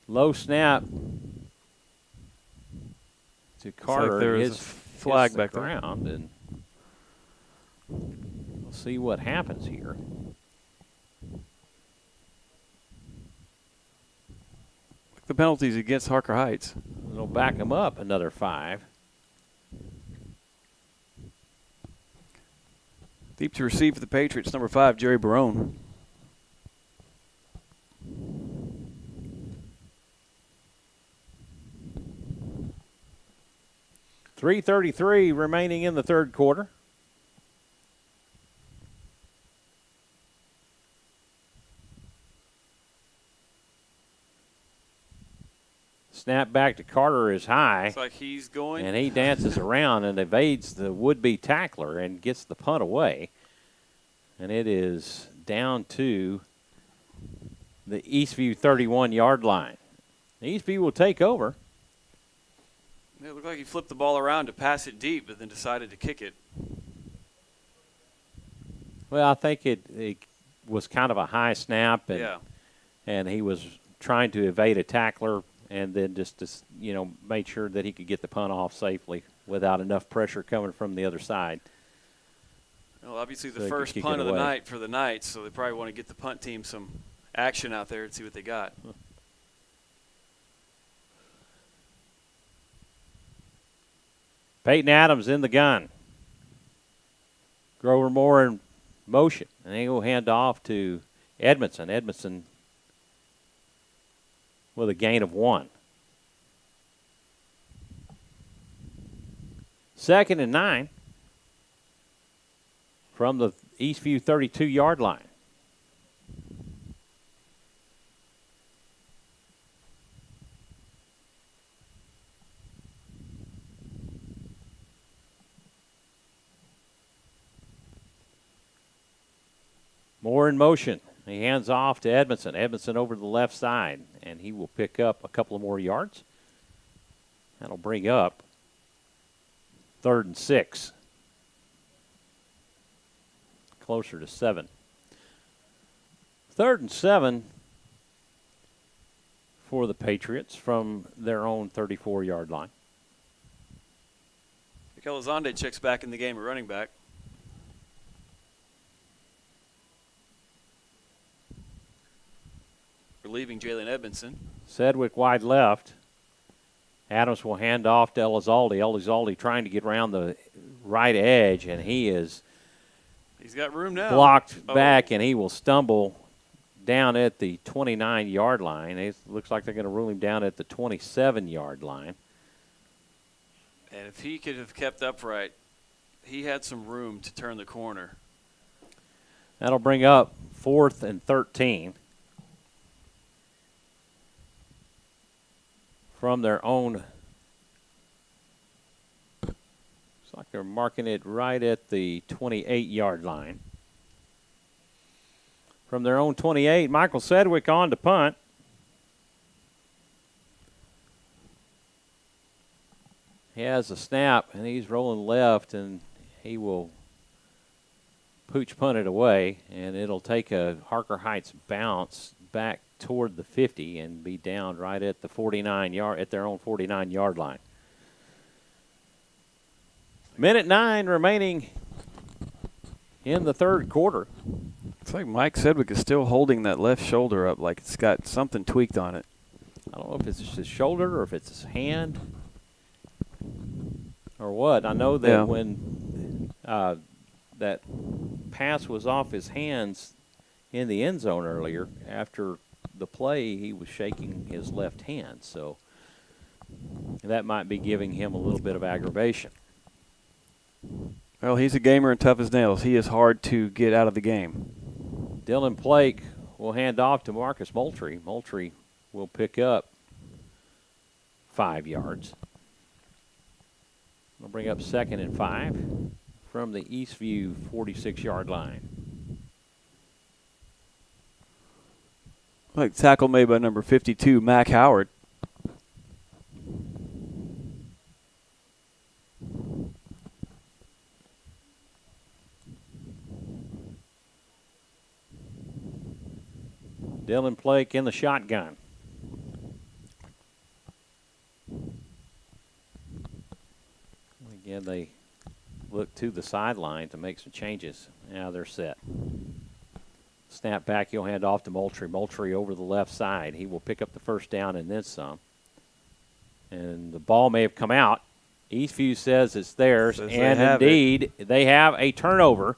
Low snap to Carter. Like there was a flag back there. And we'll see what happens here. The penalties against Harker Heights. It'll back him up another 5. Deep to receive for the Patriots, number 5, Jerry Barone. .333 remaining in the 3rd quarter. Snap back to Carter is high. Looks like he's going. And he dances around and evades the would-be tackler and gets the punt away. And it is down to the Eastview 31-yard line. Eastview will take over. It looked like he flipped the ball around to pass it deep, but then decided to kick it. Well, I think it was kind of a high snap, and he was trying to evade a tackler, and then just made sure that he could get the punt off safely without enough pressure coming from the other side. Well, obviously So the he could first kick punt it of the away. night for the Knights, so they probably want to get the punt team some action out there and see what they got. Peyton Adams in the gun. Grover Moore in motion, and he will hand off to Edmondson. Edmondson with a gain of 1. 2nd and 9 from the Eastview 32-yard line. Moore in motion. He hands off to Edmondson. Edmondson over to the left side, and he will pick up a couple of more yards. That'll bring up 3rd and 6. Closer to 7. 3rd and 7 for the Patriots from their own 34-yard line. Elizonde checks back in the game at running back. Relieving Jalen Edmondson. Sedgwick wide left. Adams will hand off to Elizalde. Elizalde trying to get around the right edge, and he's got room now. Blocked back, and he will stumble down at the 29-yard line. It looks like they're going to rule him down at the 27-yard line. And if he could have kept upright, he had some room to turn the corner. That'll bring up 4th and 13. from their own. Looks like they're marking it right at the 28-yard line. From their own 28, Michael Sedgwick on to punt. He has a snap, and he's rolling left, and he will pooch punt it away, and it'll take a Harker Heights bounce back toward the 50 and be down right at the 49-yard, at their own 49-yard line. Minute 9 remaining in the third quarter. It's like Mike Sedgwick is still holding that left shoulder up like it's got something tweaked on it. I don't know if it's his shoulder or if it's his hand or what. I know that when that pass was off his hands in the end zone earlier, after the play, he was shaking his left hand. So that might be giving him a little bit of aggravation. Well, he's a gamer and tough as nails. He is hard to get out of the game. Dylan Blake will hand off to Marcus Moultrie. Moultrie will pick up 5 yards. We'll bring up 2nd and 5 from the Eastview 46-yard line. Like tackle made by number 52, Mac Howard. Dylan Blake in the shotgun. Again, they look to the sideline to make some changes. Now they're set. Snap back, he'll hand off to Moultrie. Moultrie over the left side. He will pick up the first down and then some. And the ball may have come out. Eastview says it's theirs, and indeed they have a turnover.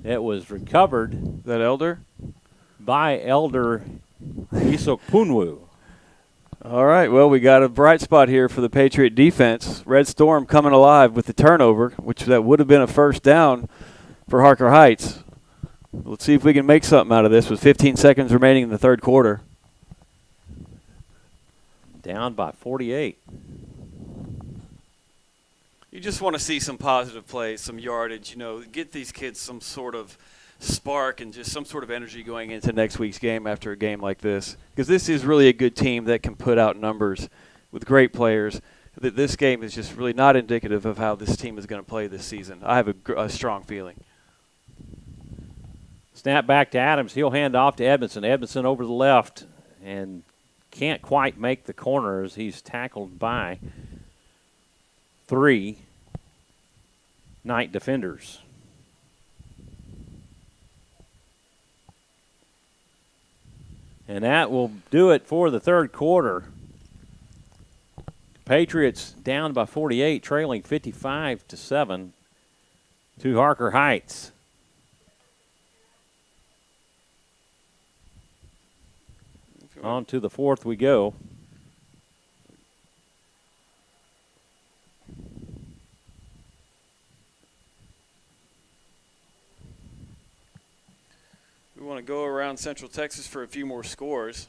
It was recovered. Is that Elder? By Elder Isokpunwu. All right, well, we got a bright spot here for the Patriot defense. Red Storm coming alive with the turnover, which that would have been a first down for Harker Heights. Let's see if we can make something out of this with 15 seconds remaining in the third quarter. Down by 48. You just want to see some positive plays, some yardage, get these kids some sort of spark and just some sort of energy going into next week's game after a game like this. Because this is really a good team that can put out numbers with great players. This game is just really not indicative of how this team is going to play this season. I have a strong feeling. Snap back to Adams. He'll hand off to Edmondson. Edmondson over the left and can't quite make the corner as he's tackled by 3 Knight defenders. And that will do it for the third quarter. Patriots down by 48, trailing 55-7 to Harker Heights. On to the fourth we go. We want to go around Central Texas for a few more scores.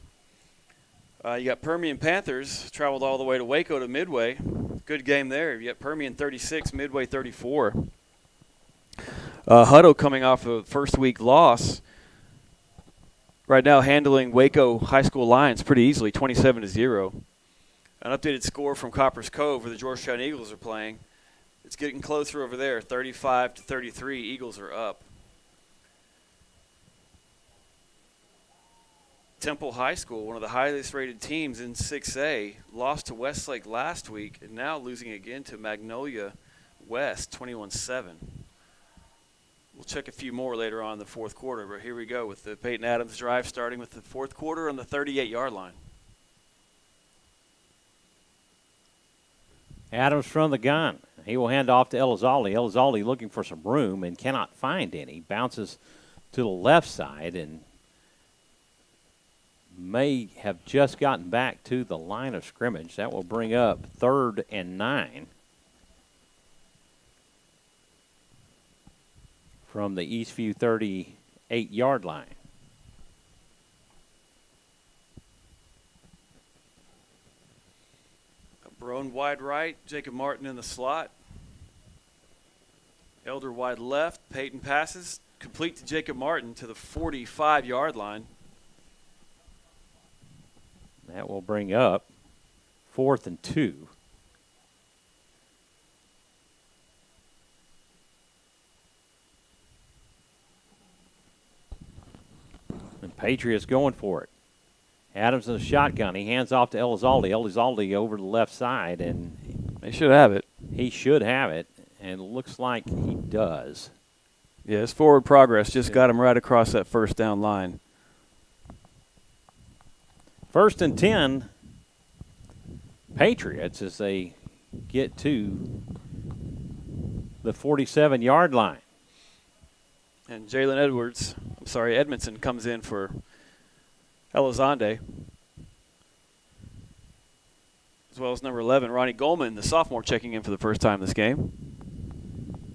You got Permian Panthers, traveled all the way to Waco to Midway. Good game there. You got Permian 36, Midway 34. Hutto coming off a first week loss. Right now handling Waco High School Lions pretty easily, 27-0. An updated score from Coppers Cove where the Georgetown Eagles are playing. It's getting closer over there, 35-33. Eagles are up. Temple High School, one of the highest rated teams in 6A, lost to Westlake last week and now losing again to Magnolia West, 21-7. We'll check a few more later on in the fourth quarter, but here we go with the Peyton Adams drive starting with the fourth quarter on the 38-yard line. Adams from the gun. He will hand off to Elizalde. Elizalde looking for some room and cannot find any. Bounces to the left side and may have just gotten back to the line of scrimmage. That will bring up 3rd and 9 from the Eastview 38-yard line. Barone wide right, Jacob Martin in the slot. Elder wide left, Peyton passes, complete to Jacob Martin to the 45-yard line. That will bring up 4th and 2. And Patriots going for it. Adams in the shotgun. He hands off to Elizalde. Elizalde over the left side, and They should have it. he should have it, and it looks like he does. Yeah, his forward progress just got him right across that first down line. 1st and 10, Patriots as they get to the 47-yard line. And Edmondson comes in for Elizalde, as well as number 11, Ronnie Goldman, the sophomore, checking in for the first time this game.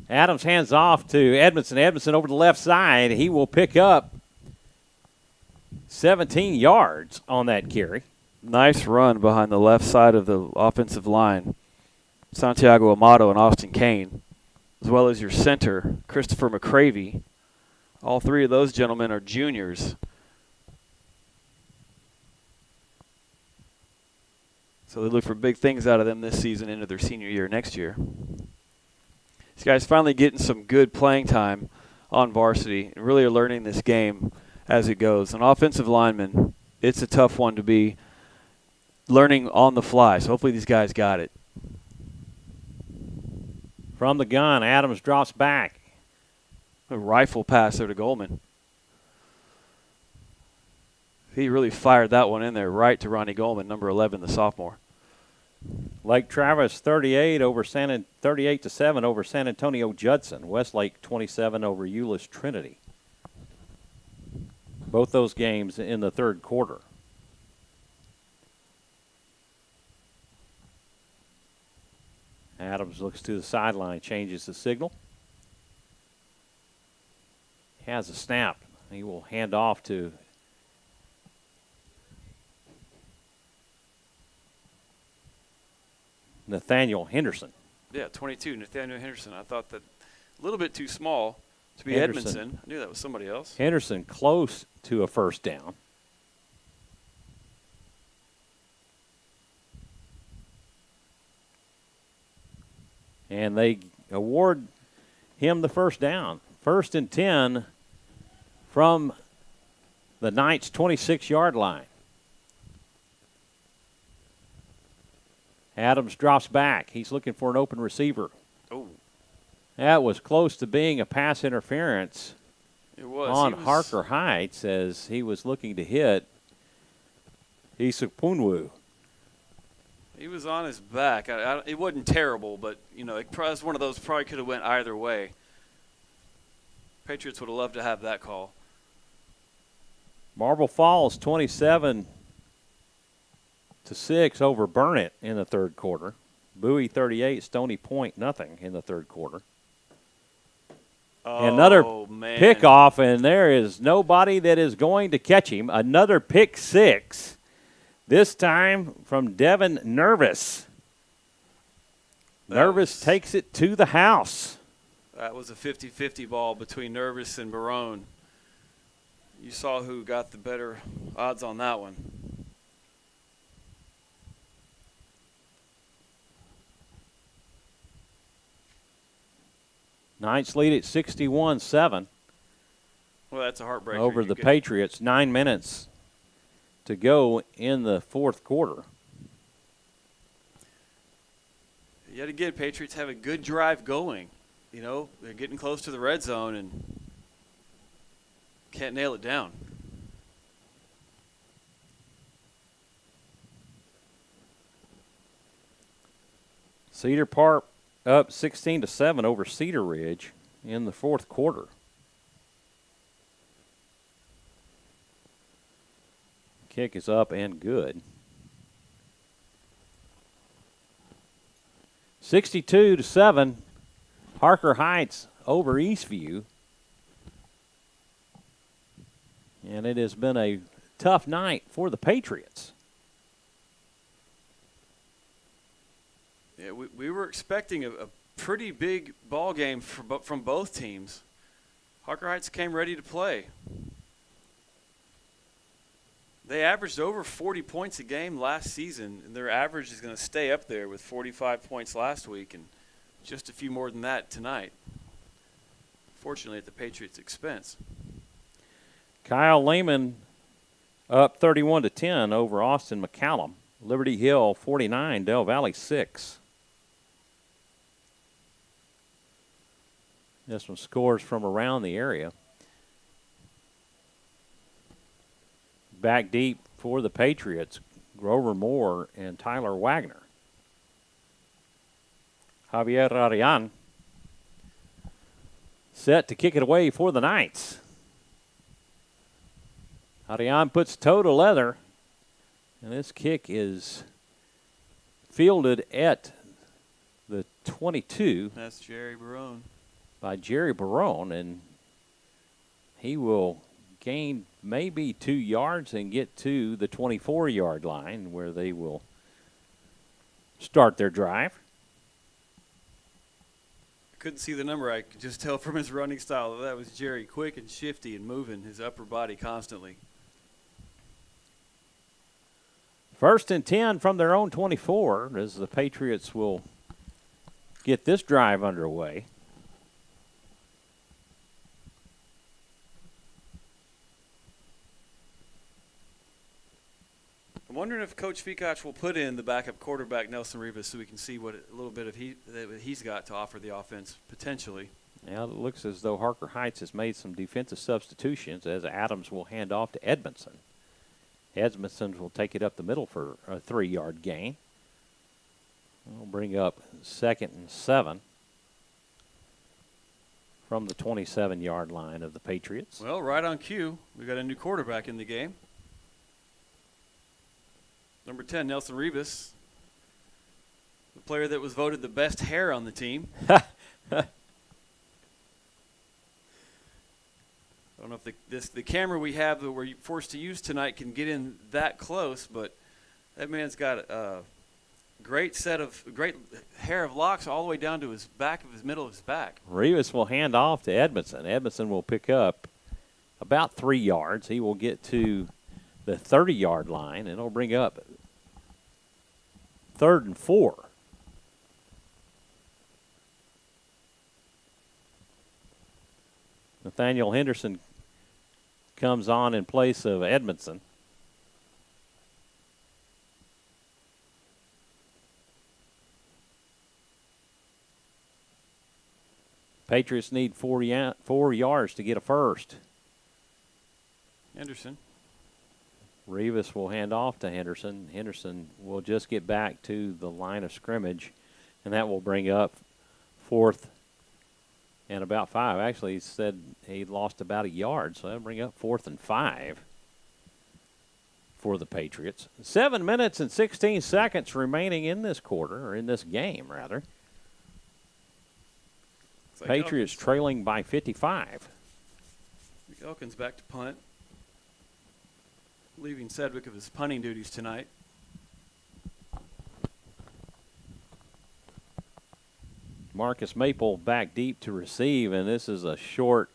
Adams hands off to Edmondson. Edmondson over the left side. He will pick up 17 yards on that carry. Nice run behind the left side of the offensive line. Santiago Amato and Austin Kane, as well as your center, Christopher McCravey. All three of those gentlemen are juniors. So they look for big things out of them this season into their senior year next year. These guys finally getting some good playing time on varsity and really are learning this game as it goes. An offensive lineman, it's a tough one to be learning on the fly. So hopefully these guys got it. From the gun, Adams drops back. A rifle pass there to Goldman. He really fired that one in there right to Ronnie Goldman, number 11, the sophomore. Lake Travis 38 over 38-7 over San Antonio Judson. Westlake 27 over Euless Trinity. Both those games in the third quarter. Adams looks to the sideline, changes the signal. Has a snap. He will hand off to Nathaniel Henderson. Yeah, 22, Nathaniel Henderson. I thought that a little bit too small to be Henderson. Edmondson. I knew that was somebody else. Henderson close to a first down. And they award him the first down. 1st and 10 from the Knights' 26-yard line. Adams drops back. He's looking for an open receiver. Oh, That was close to being a pass interference it was. on Harker Heights as he was looking to hit Isupunwu. He was on his back. It wasn't terrible, but, you know, it was one of those probably could have went either way. Patriots would have loved to have that call. Marble Falls 27-6 over Burnett in the third quarter. Bowie 38, Stony Point nothing in the third quarter. Another pickoff, and there is nobody that is going to catch him. Another pick six, this time from Devin Nervous. Nervous takes it to the house. That was a 50-50 ball between Nervous and Barone. You saw who got the better odds on that one. Knights lead at 61-7 Well, that's a heartbreaker. over the Patriots. 9 minutes to go in the fourth quarter. Yet again, Patriots have a good drive going. You know, they're getting close to the red zone and can't nail it down. Cedar Park up 16-7 over Cedar Ridge in the fourth quarter. Kick is up and good. 62-7, Harker Heights over Eastview. And it has been a tough night for the Patriots. Yeah, we were expecting a pretty big ball game from both teams. Harker Heights came ready to play. They averaged over 40 points a game last season, and their average is going to stay up there with 45 points last week and just a few more than that tonight. Fortunately, at the Patriots' expense. Kyle Lehman up 31-10 over Austin McCallum. Liberty Hill 49, Del Valley 6. There's some scores from around the area. Back deep for the Patriots, Grover Moore and Tyler Wagner. Javier Arian set to kick it away for the Knights. Arian puts toe to leather, and this kick is fielded at the 22. That's Jerry Barone. By Jerry Barone, and he will gain maybe 2 yards and get to the 24-yard line where they will start their drive. Couldn't see the number. I could just tell from his running style that was Jerry, quick and shifty and moving his upper body constantly. 1st and 10 from their own 24 as the Patriots will get this drive underway. I'm wondering if Coach Fikach will put in the backup quarterback Nelson Rivas so we can see what a little bit of that he's got to offer the offense potentially. Now it looks as though Harker Heights has made some defensive substitutions as Adams will hand off to Edmondson. Edmondson will take it up the middle for a 3-yard gain. We'll bring up 2nd and 7 from the 27-yard line of the Patriots. Well, right on cue, we got a new quarterback in the game. Number 10, Nelson Rivas, the player that was voted the best hair on the team. I don't know if the camera we have that we're forced to use tonight can get in that close, but that man's got a great hair of locks all the way down to his middle of his back. Rivas will hand off to Edmondson. Edmondson will pick up about 3 yards. He will get to the 30-yard line, and it'll bring up 3rd and 4. Nathaniel Henderson comes on in place of Edmondson. Patriots need 4 yards to get a first. Henderson. Rivas will hand off to Henderson. Henderson will just get back to the line of scrimmage, and that will bring up 4th and about 5. Actually, he said he lost about a yard, so that'll bring up 4th and 5 for the Patriots. 7 minutes and 16 seconds remaining in this quarter, or in this game, rather. Patriots trailing by 55. Elkins back to punt, leaving Sedgwick of his punting duties tonight. Marcus Maple back deep to receive, and this is a short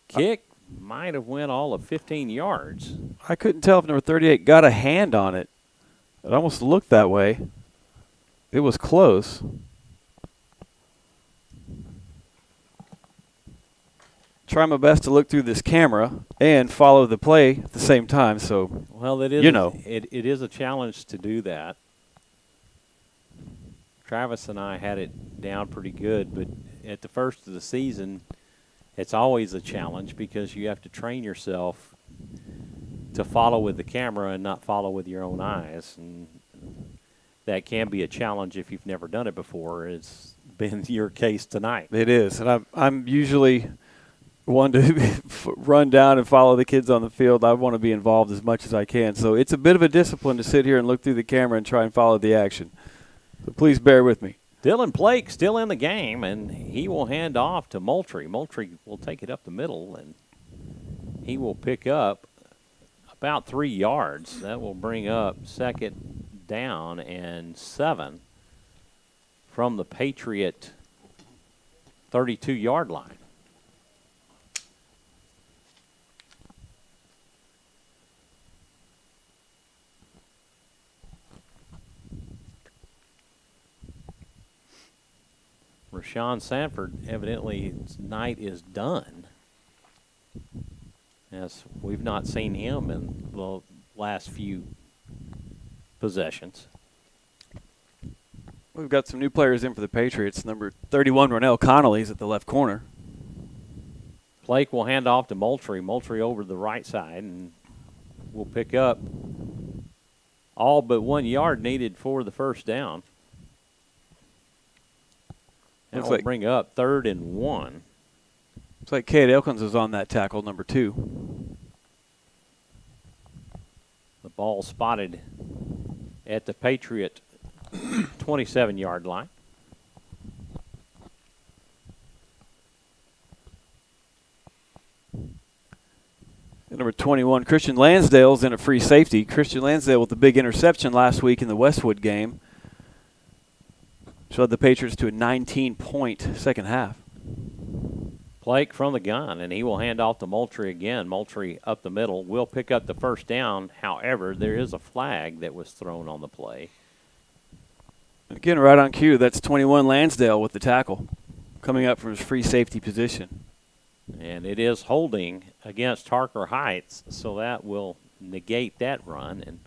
kick. Might have went all of 15 yards. I couldn't tell if number 38 got a hand on it. It almost looked that way. It was close. Try my best to look through this camera and follow the play at the same time. So, well, it is. It is a challenge to do that. Travis and I had it down pretty good, but at the first of the season, it's always a challenge because you have to train yourself to follow with the camera and not follow with your own eyes, and that can be a challenge if you've never done it before. It's been your case tonight. It is, and I'm usually one to run down and follow the kids on the field. I want to be involved as much as I can. So it's a bit of a discipline to sit here and look through the camera and try and follow the action. So please bear with me. Dylan Blake still in the game, and he will hand off to Moultrie. Moultrie will take it up the middle, and he will pick up about 3 yards. That will bring up 2nd down and 7 from the Patriot 32-yard line. Rashawn Sanford, evidently his night is done, as we've not seen him in the last few possessions. We've got some new players in for the Patriots. Number 31, Ronell Connolly's at the left corner. Blake will hand off to Moultrie. Moultrie over to the right side, and will pick up all but 1 yard needed for the first down. And will bring up 3rd and 1. Looks like Cade Elkins is on that tackle, number 2. The ball spotted at the Patriot 27-yard line. And number 21, Christian Lansdale's in a free safety. Christian Lansdale with the big interception last week in the Westwood game. Led the Patriots to a 19-point second half. Blake from the gun, and he will hand off to Moultrie again. Moultrie up the middle will pick up the first down. However, there is a flag that was thrown on the play. Again, right on cue, that's 21 Lansdale with the tackle, coming up from his free safety position. And it is holding against Harker Heights, so that will negate that run and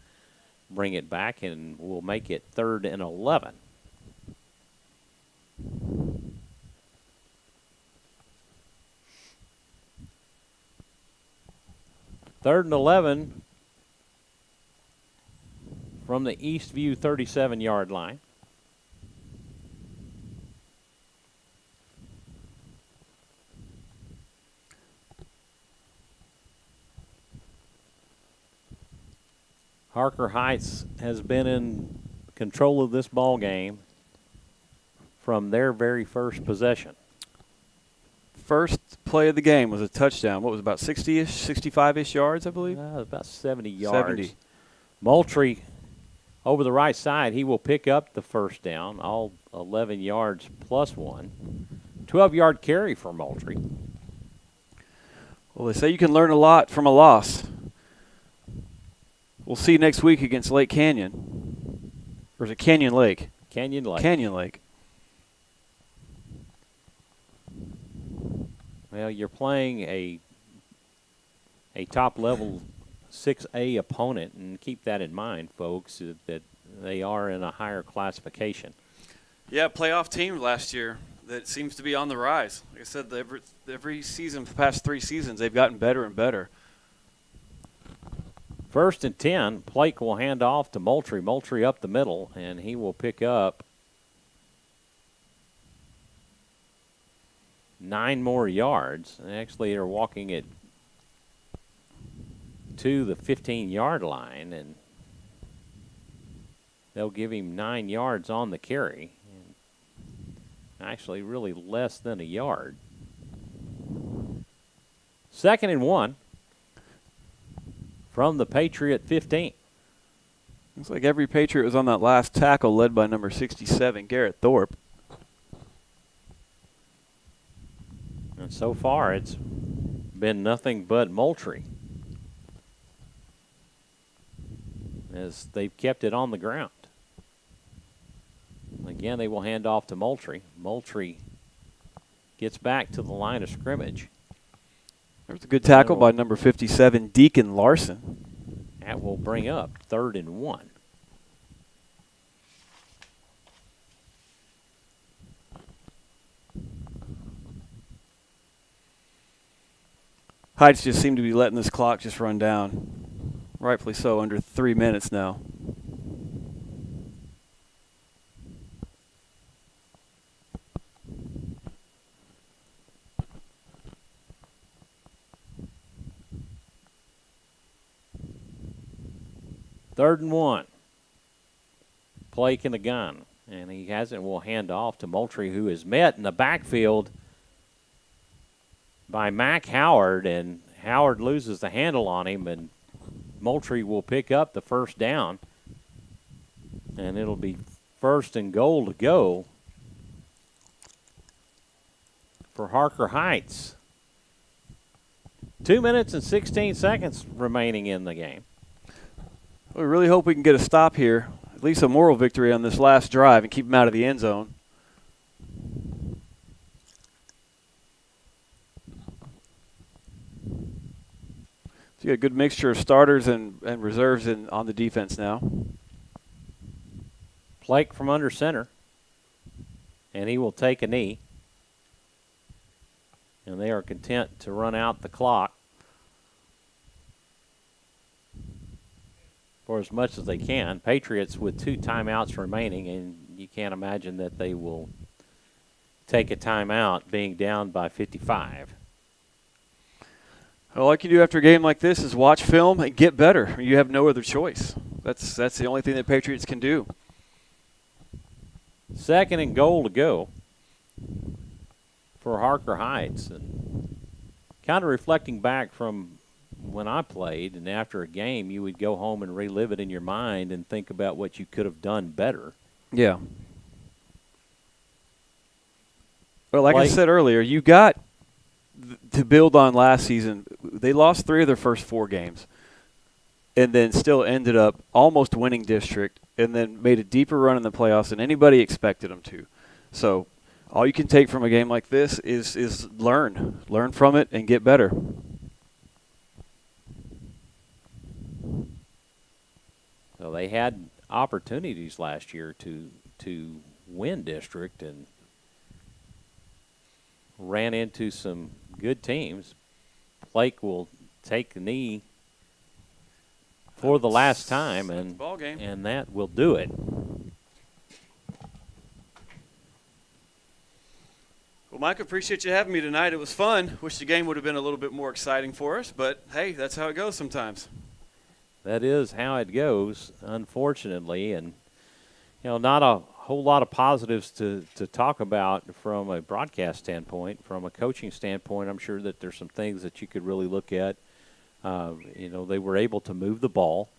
bring it back, and we'll make it 3rd and 11. Third and 11 from the Eastview 37-yard line. Harker Heights has been in control of this ball game from their very first possession. First play of the game was a touchdown. What was it, about 60-ish, 65-ish yards, I believe? About 70 yards. 70. Moultrie over the right side. He will pick up the first down, all 11 yards plus 1. 12-yard carry for Moultrie. Well, they say you can learn a lot from a loss. We'll see next week against Lake Canyon. Or is it Canyon Lake? Canyon Lake. Canyon Lake. Well, you're playing a top-level 6A opponent, and keep that in mind, folks, that they are in a higher classification. Yeah, playoff team last year that seems to be on the rise. Like I said, every season, the past 3 seasons, they've gotten better and better. 1st and 10, Blake will hand off to Moultrie. Moultrie up the middle, and he will pick up 9 more yards. And actually, they're walking it to the 15-yard line, and they'll give him 9 yards on the carry. Actually, really less than a yard. 2nd and 1 from the Patriot 15. Looks like every Patriot was on that last tackle, led by number 67, Garrett Thorpe. And so far, it's been nothing but Moultrie, as they've kept it on the ground. Again, they will hand off to Moultrie. Moultrie gets back to the line of scrimmage. There was a good tackle by number 57, Deacon Larson. That will bring up 3rd and 1. Heights just seem to be letting this clock just run down. Rightfully so, under 3 minutes now. Third and 1. Blake in the gun. And he hasn't. Will hand off to Moultrie, who is met in the backfield by Mac Howard. And Howard loses the handle on him, and Moultrie will pick up the first down. And it'll be 1st and goal to go for Harker Heights. 2 minutes and 16 seconds remaining in the game. We really hope we can get a stop here, at least a moral victory on this last drive, and keep them out of the end zone. So you got a good mixture of starters and reserves on the defense now. Blake from under center, and he will take a knee. And they are content to run out the clock for as much as they can. Patriots with 2 timeouts remaining, and you can't imagine that they will take a timeout being down by 55. All I can do after a game like this is watch film and get better. You have no other choice. That's the only thing that Patriots can do. 2nd and goal to go for Harker Heights. And kind of reflecting back from when I played, and after a game, you would go home and relive it in your mind and think about what you could have done better. Yeah. Well, like I said earlier, you got to build on last season. They lost 3 of their first 4 games and then still ended up almost winning district and then made a deeper run in the playoffs than anybody expected them to. So all you can take from a game like this is learn. Learn from it and get better. So they had opportunities last year to win district and ran into some good teams. Blake will take the knee for the last time, and that will do it. Well, Mike, appreciate you having me tonight. It was fun. Wish the game would have been a little bit more exciting for us, but hey, that's how it goes sometimes. That is how it goes, unfortunately, and not a whole lot of positives to talk about from a broadcast standpoint. From a coaching standpoint, I'm sure that there's some things that you could really look at. They were able to move the ball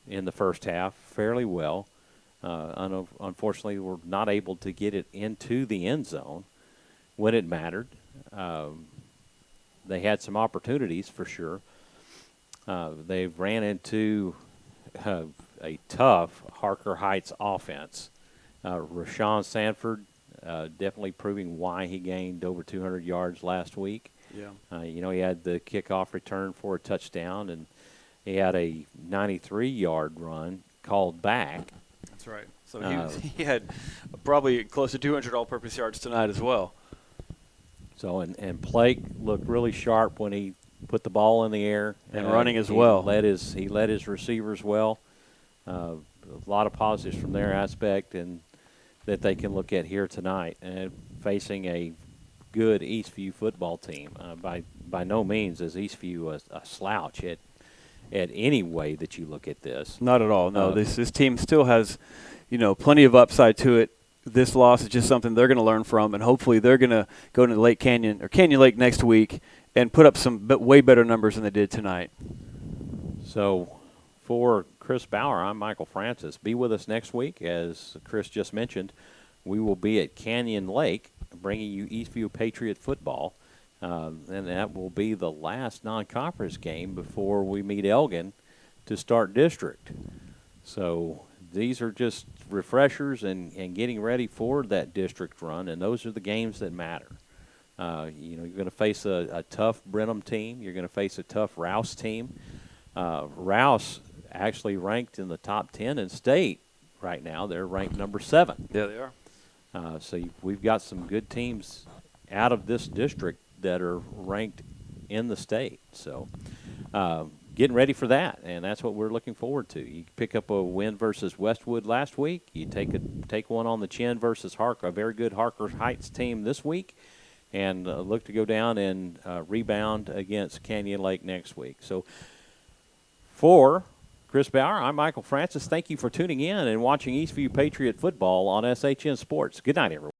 in the first half fairly well. Unfortunately, we're not able to get it into the end zone when it mattered. They had some opportunities for sure. They ran into a tough Harker Heights offense. Rashawn Sanford definitely proving why he gained over 200 yards last week. Yeah. He had the kickoff return for a touchdown, and he had a 93-yard run called back. That's right. So he had probably close to 200 all-purpose yards tonight as well. So and Blake looked really sharp when he put the ball in the air and running as well. He led his receivers well. A lot of positives from their aspect, and that they can look at here tonight, and facing a good Eastview football team. By no means is Eastview a slouch at any way that you look at this. Not at all. No, this team still has, plenty of upside to it. This loss is just something they're going to learn from, and hopefully they're going to go to Lake Canyon or Canyon Lake next week and put up some way better numbers than they did tonight. So for Kris Bauer, I'm Michael Francis. Be with us next week. As Kris just mentioned, we will be at Canyon Lake bringing you Eastview Patriot football. And that will be the last non-conference game before we meet Elgin to start district. So these are just refreshers and getting ready for that district run, and those are the games that matter. You're going to face a tough Brenham team. You're going to face a tough Rouse team. Rouse actually ranked in the top 10 in state right now. They're ranked number 7. Yeah, they are. So we've got some good teams out of this district that are ranked in the state. So getting ready for that, and that's what we're looking forward to. You pick up a win versus Westwood last week. You take one on the chin versus Harker, a very good Harker Heights team this week, and look to go down and rebound against Canyon Lake next week. So for Kris Bauer, I'm Michael Francis. Thank you for tuning in and watching Eastview Patriot football on SHN Sports. Good night, everyone.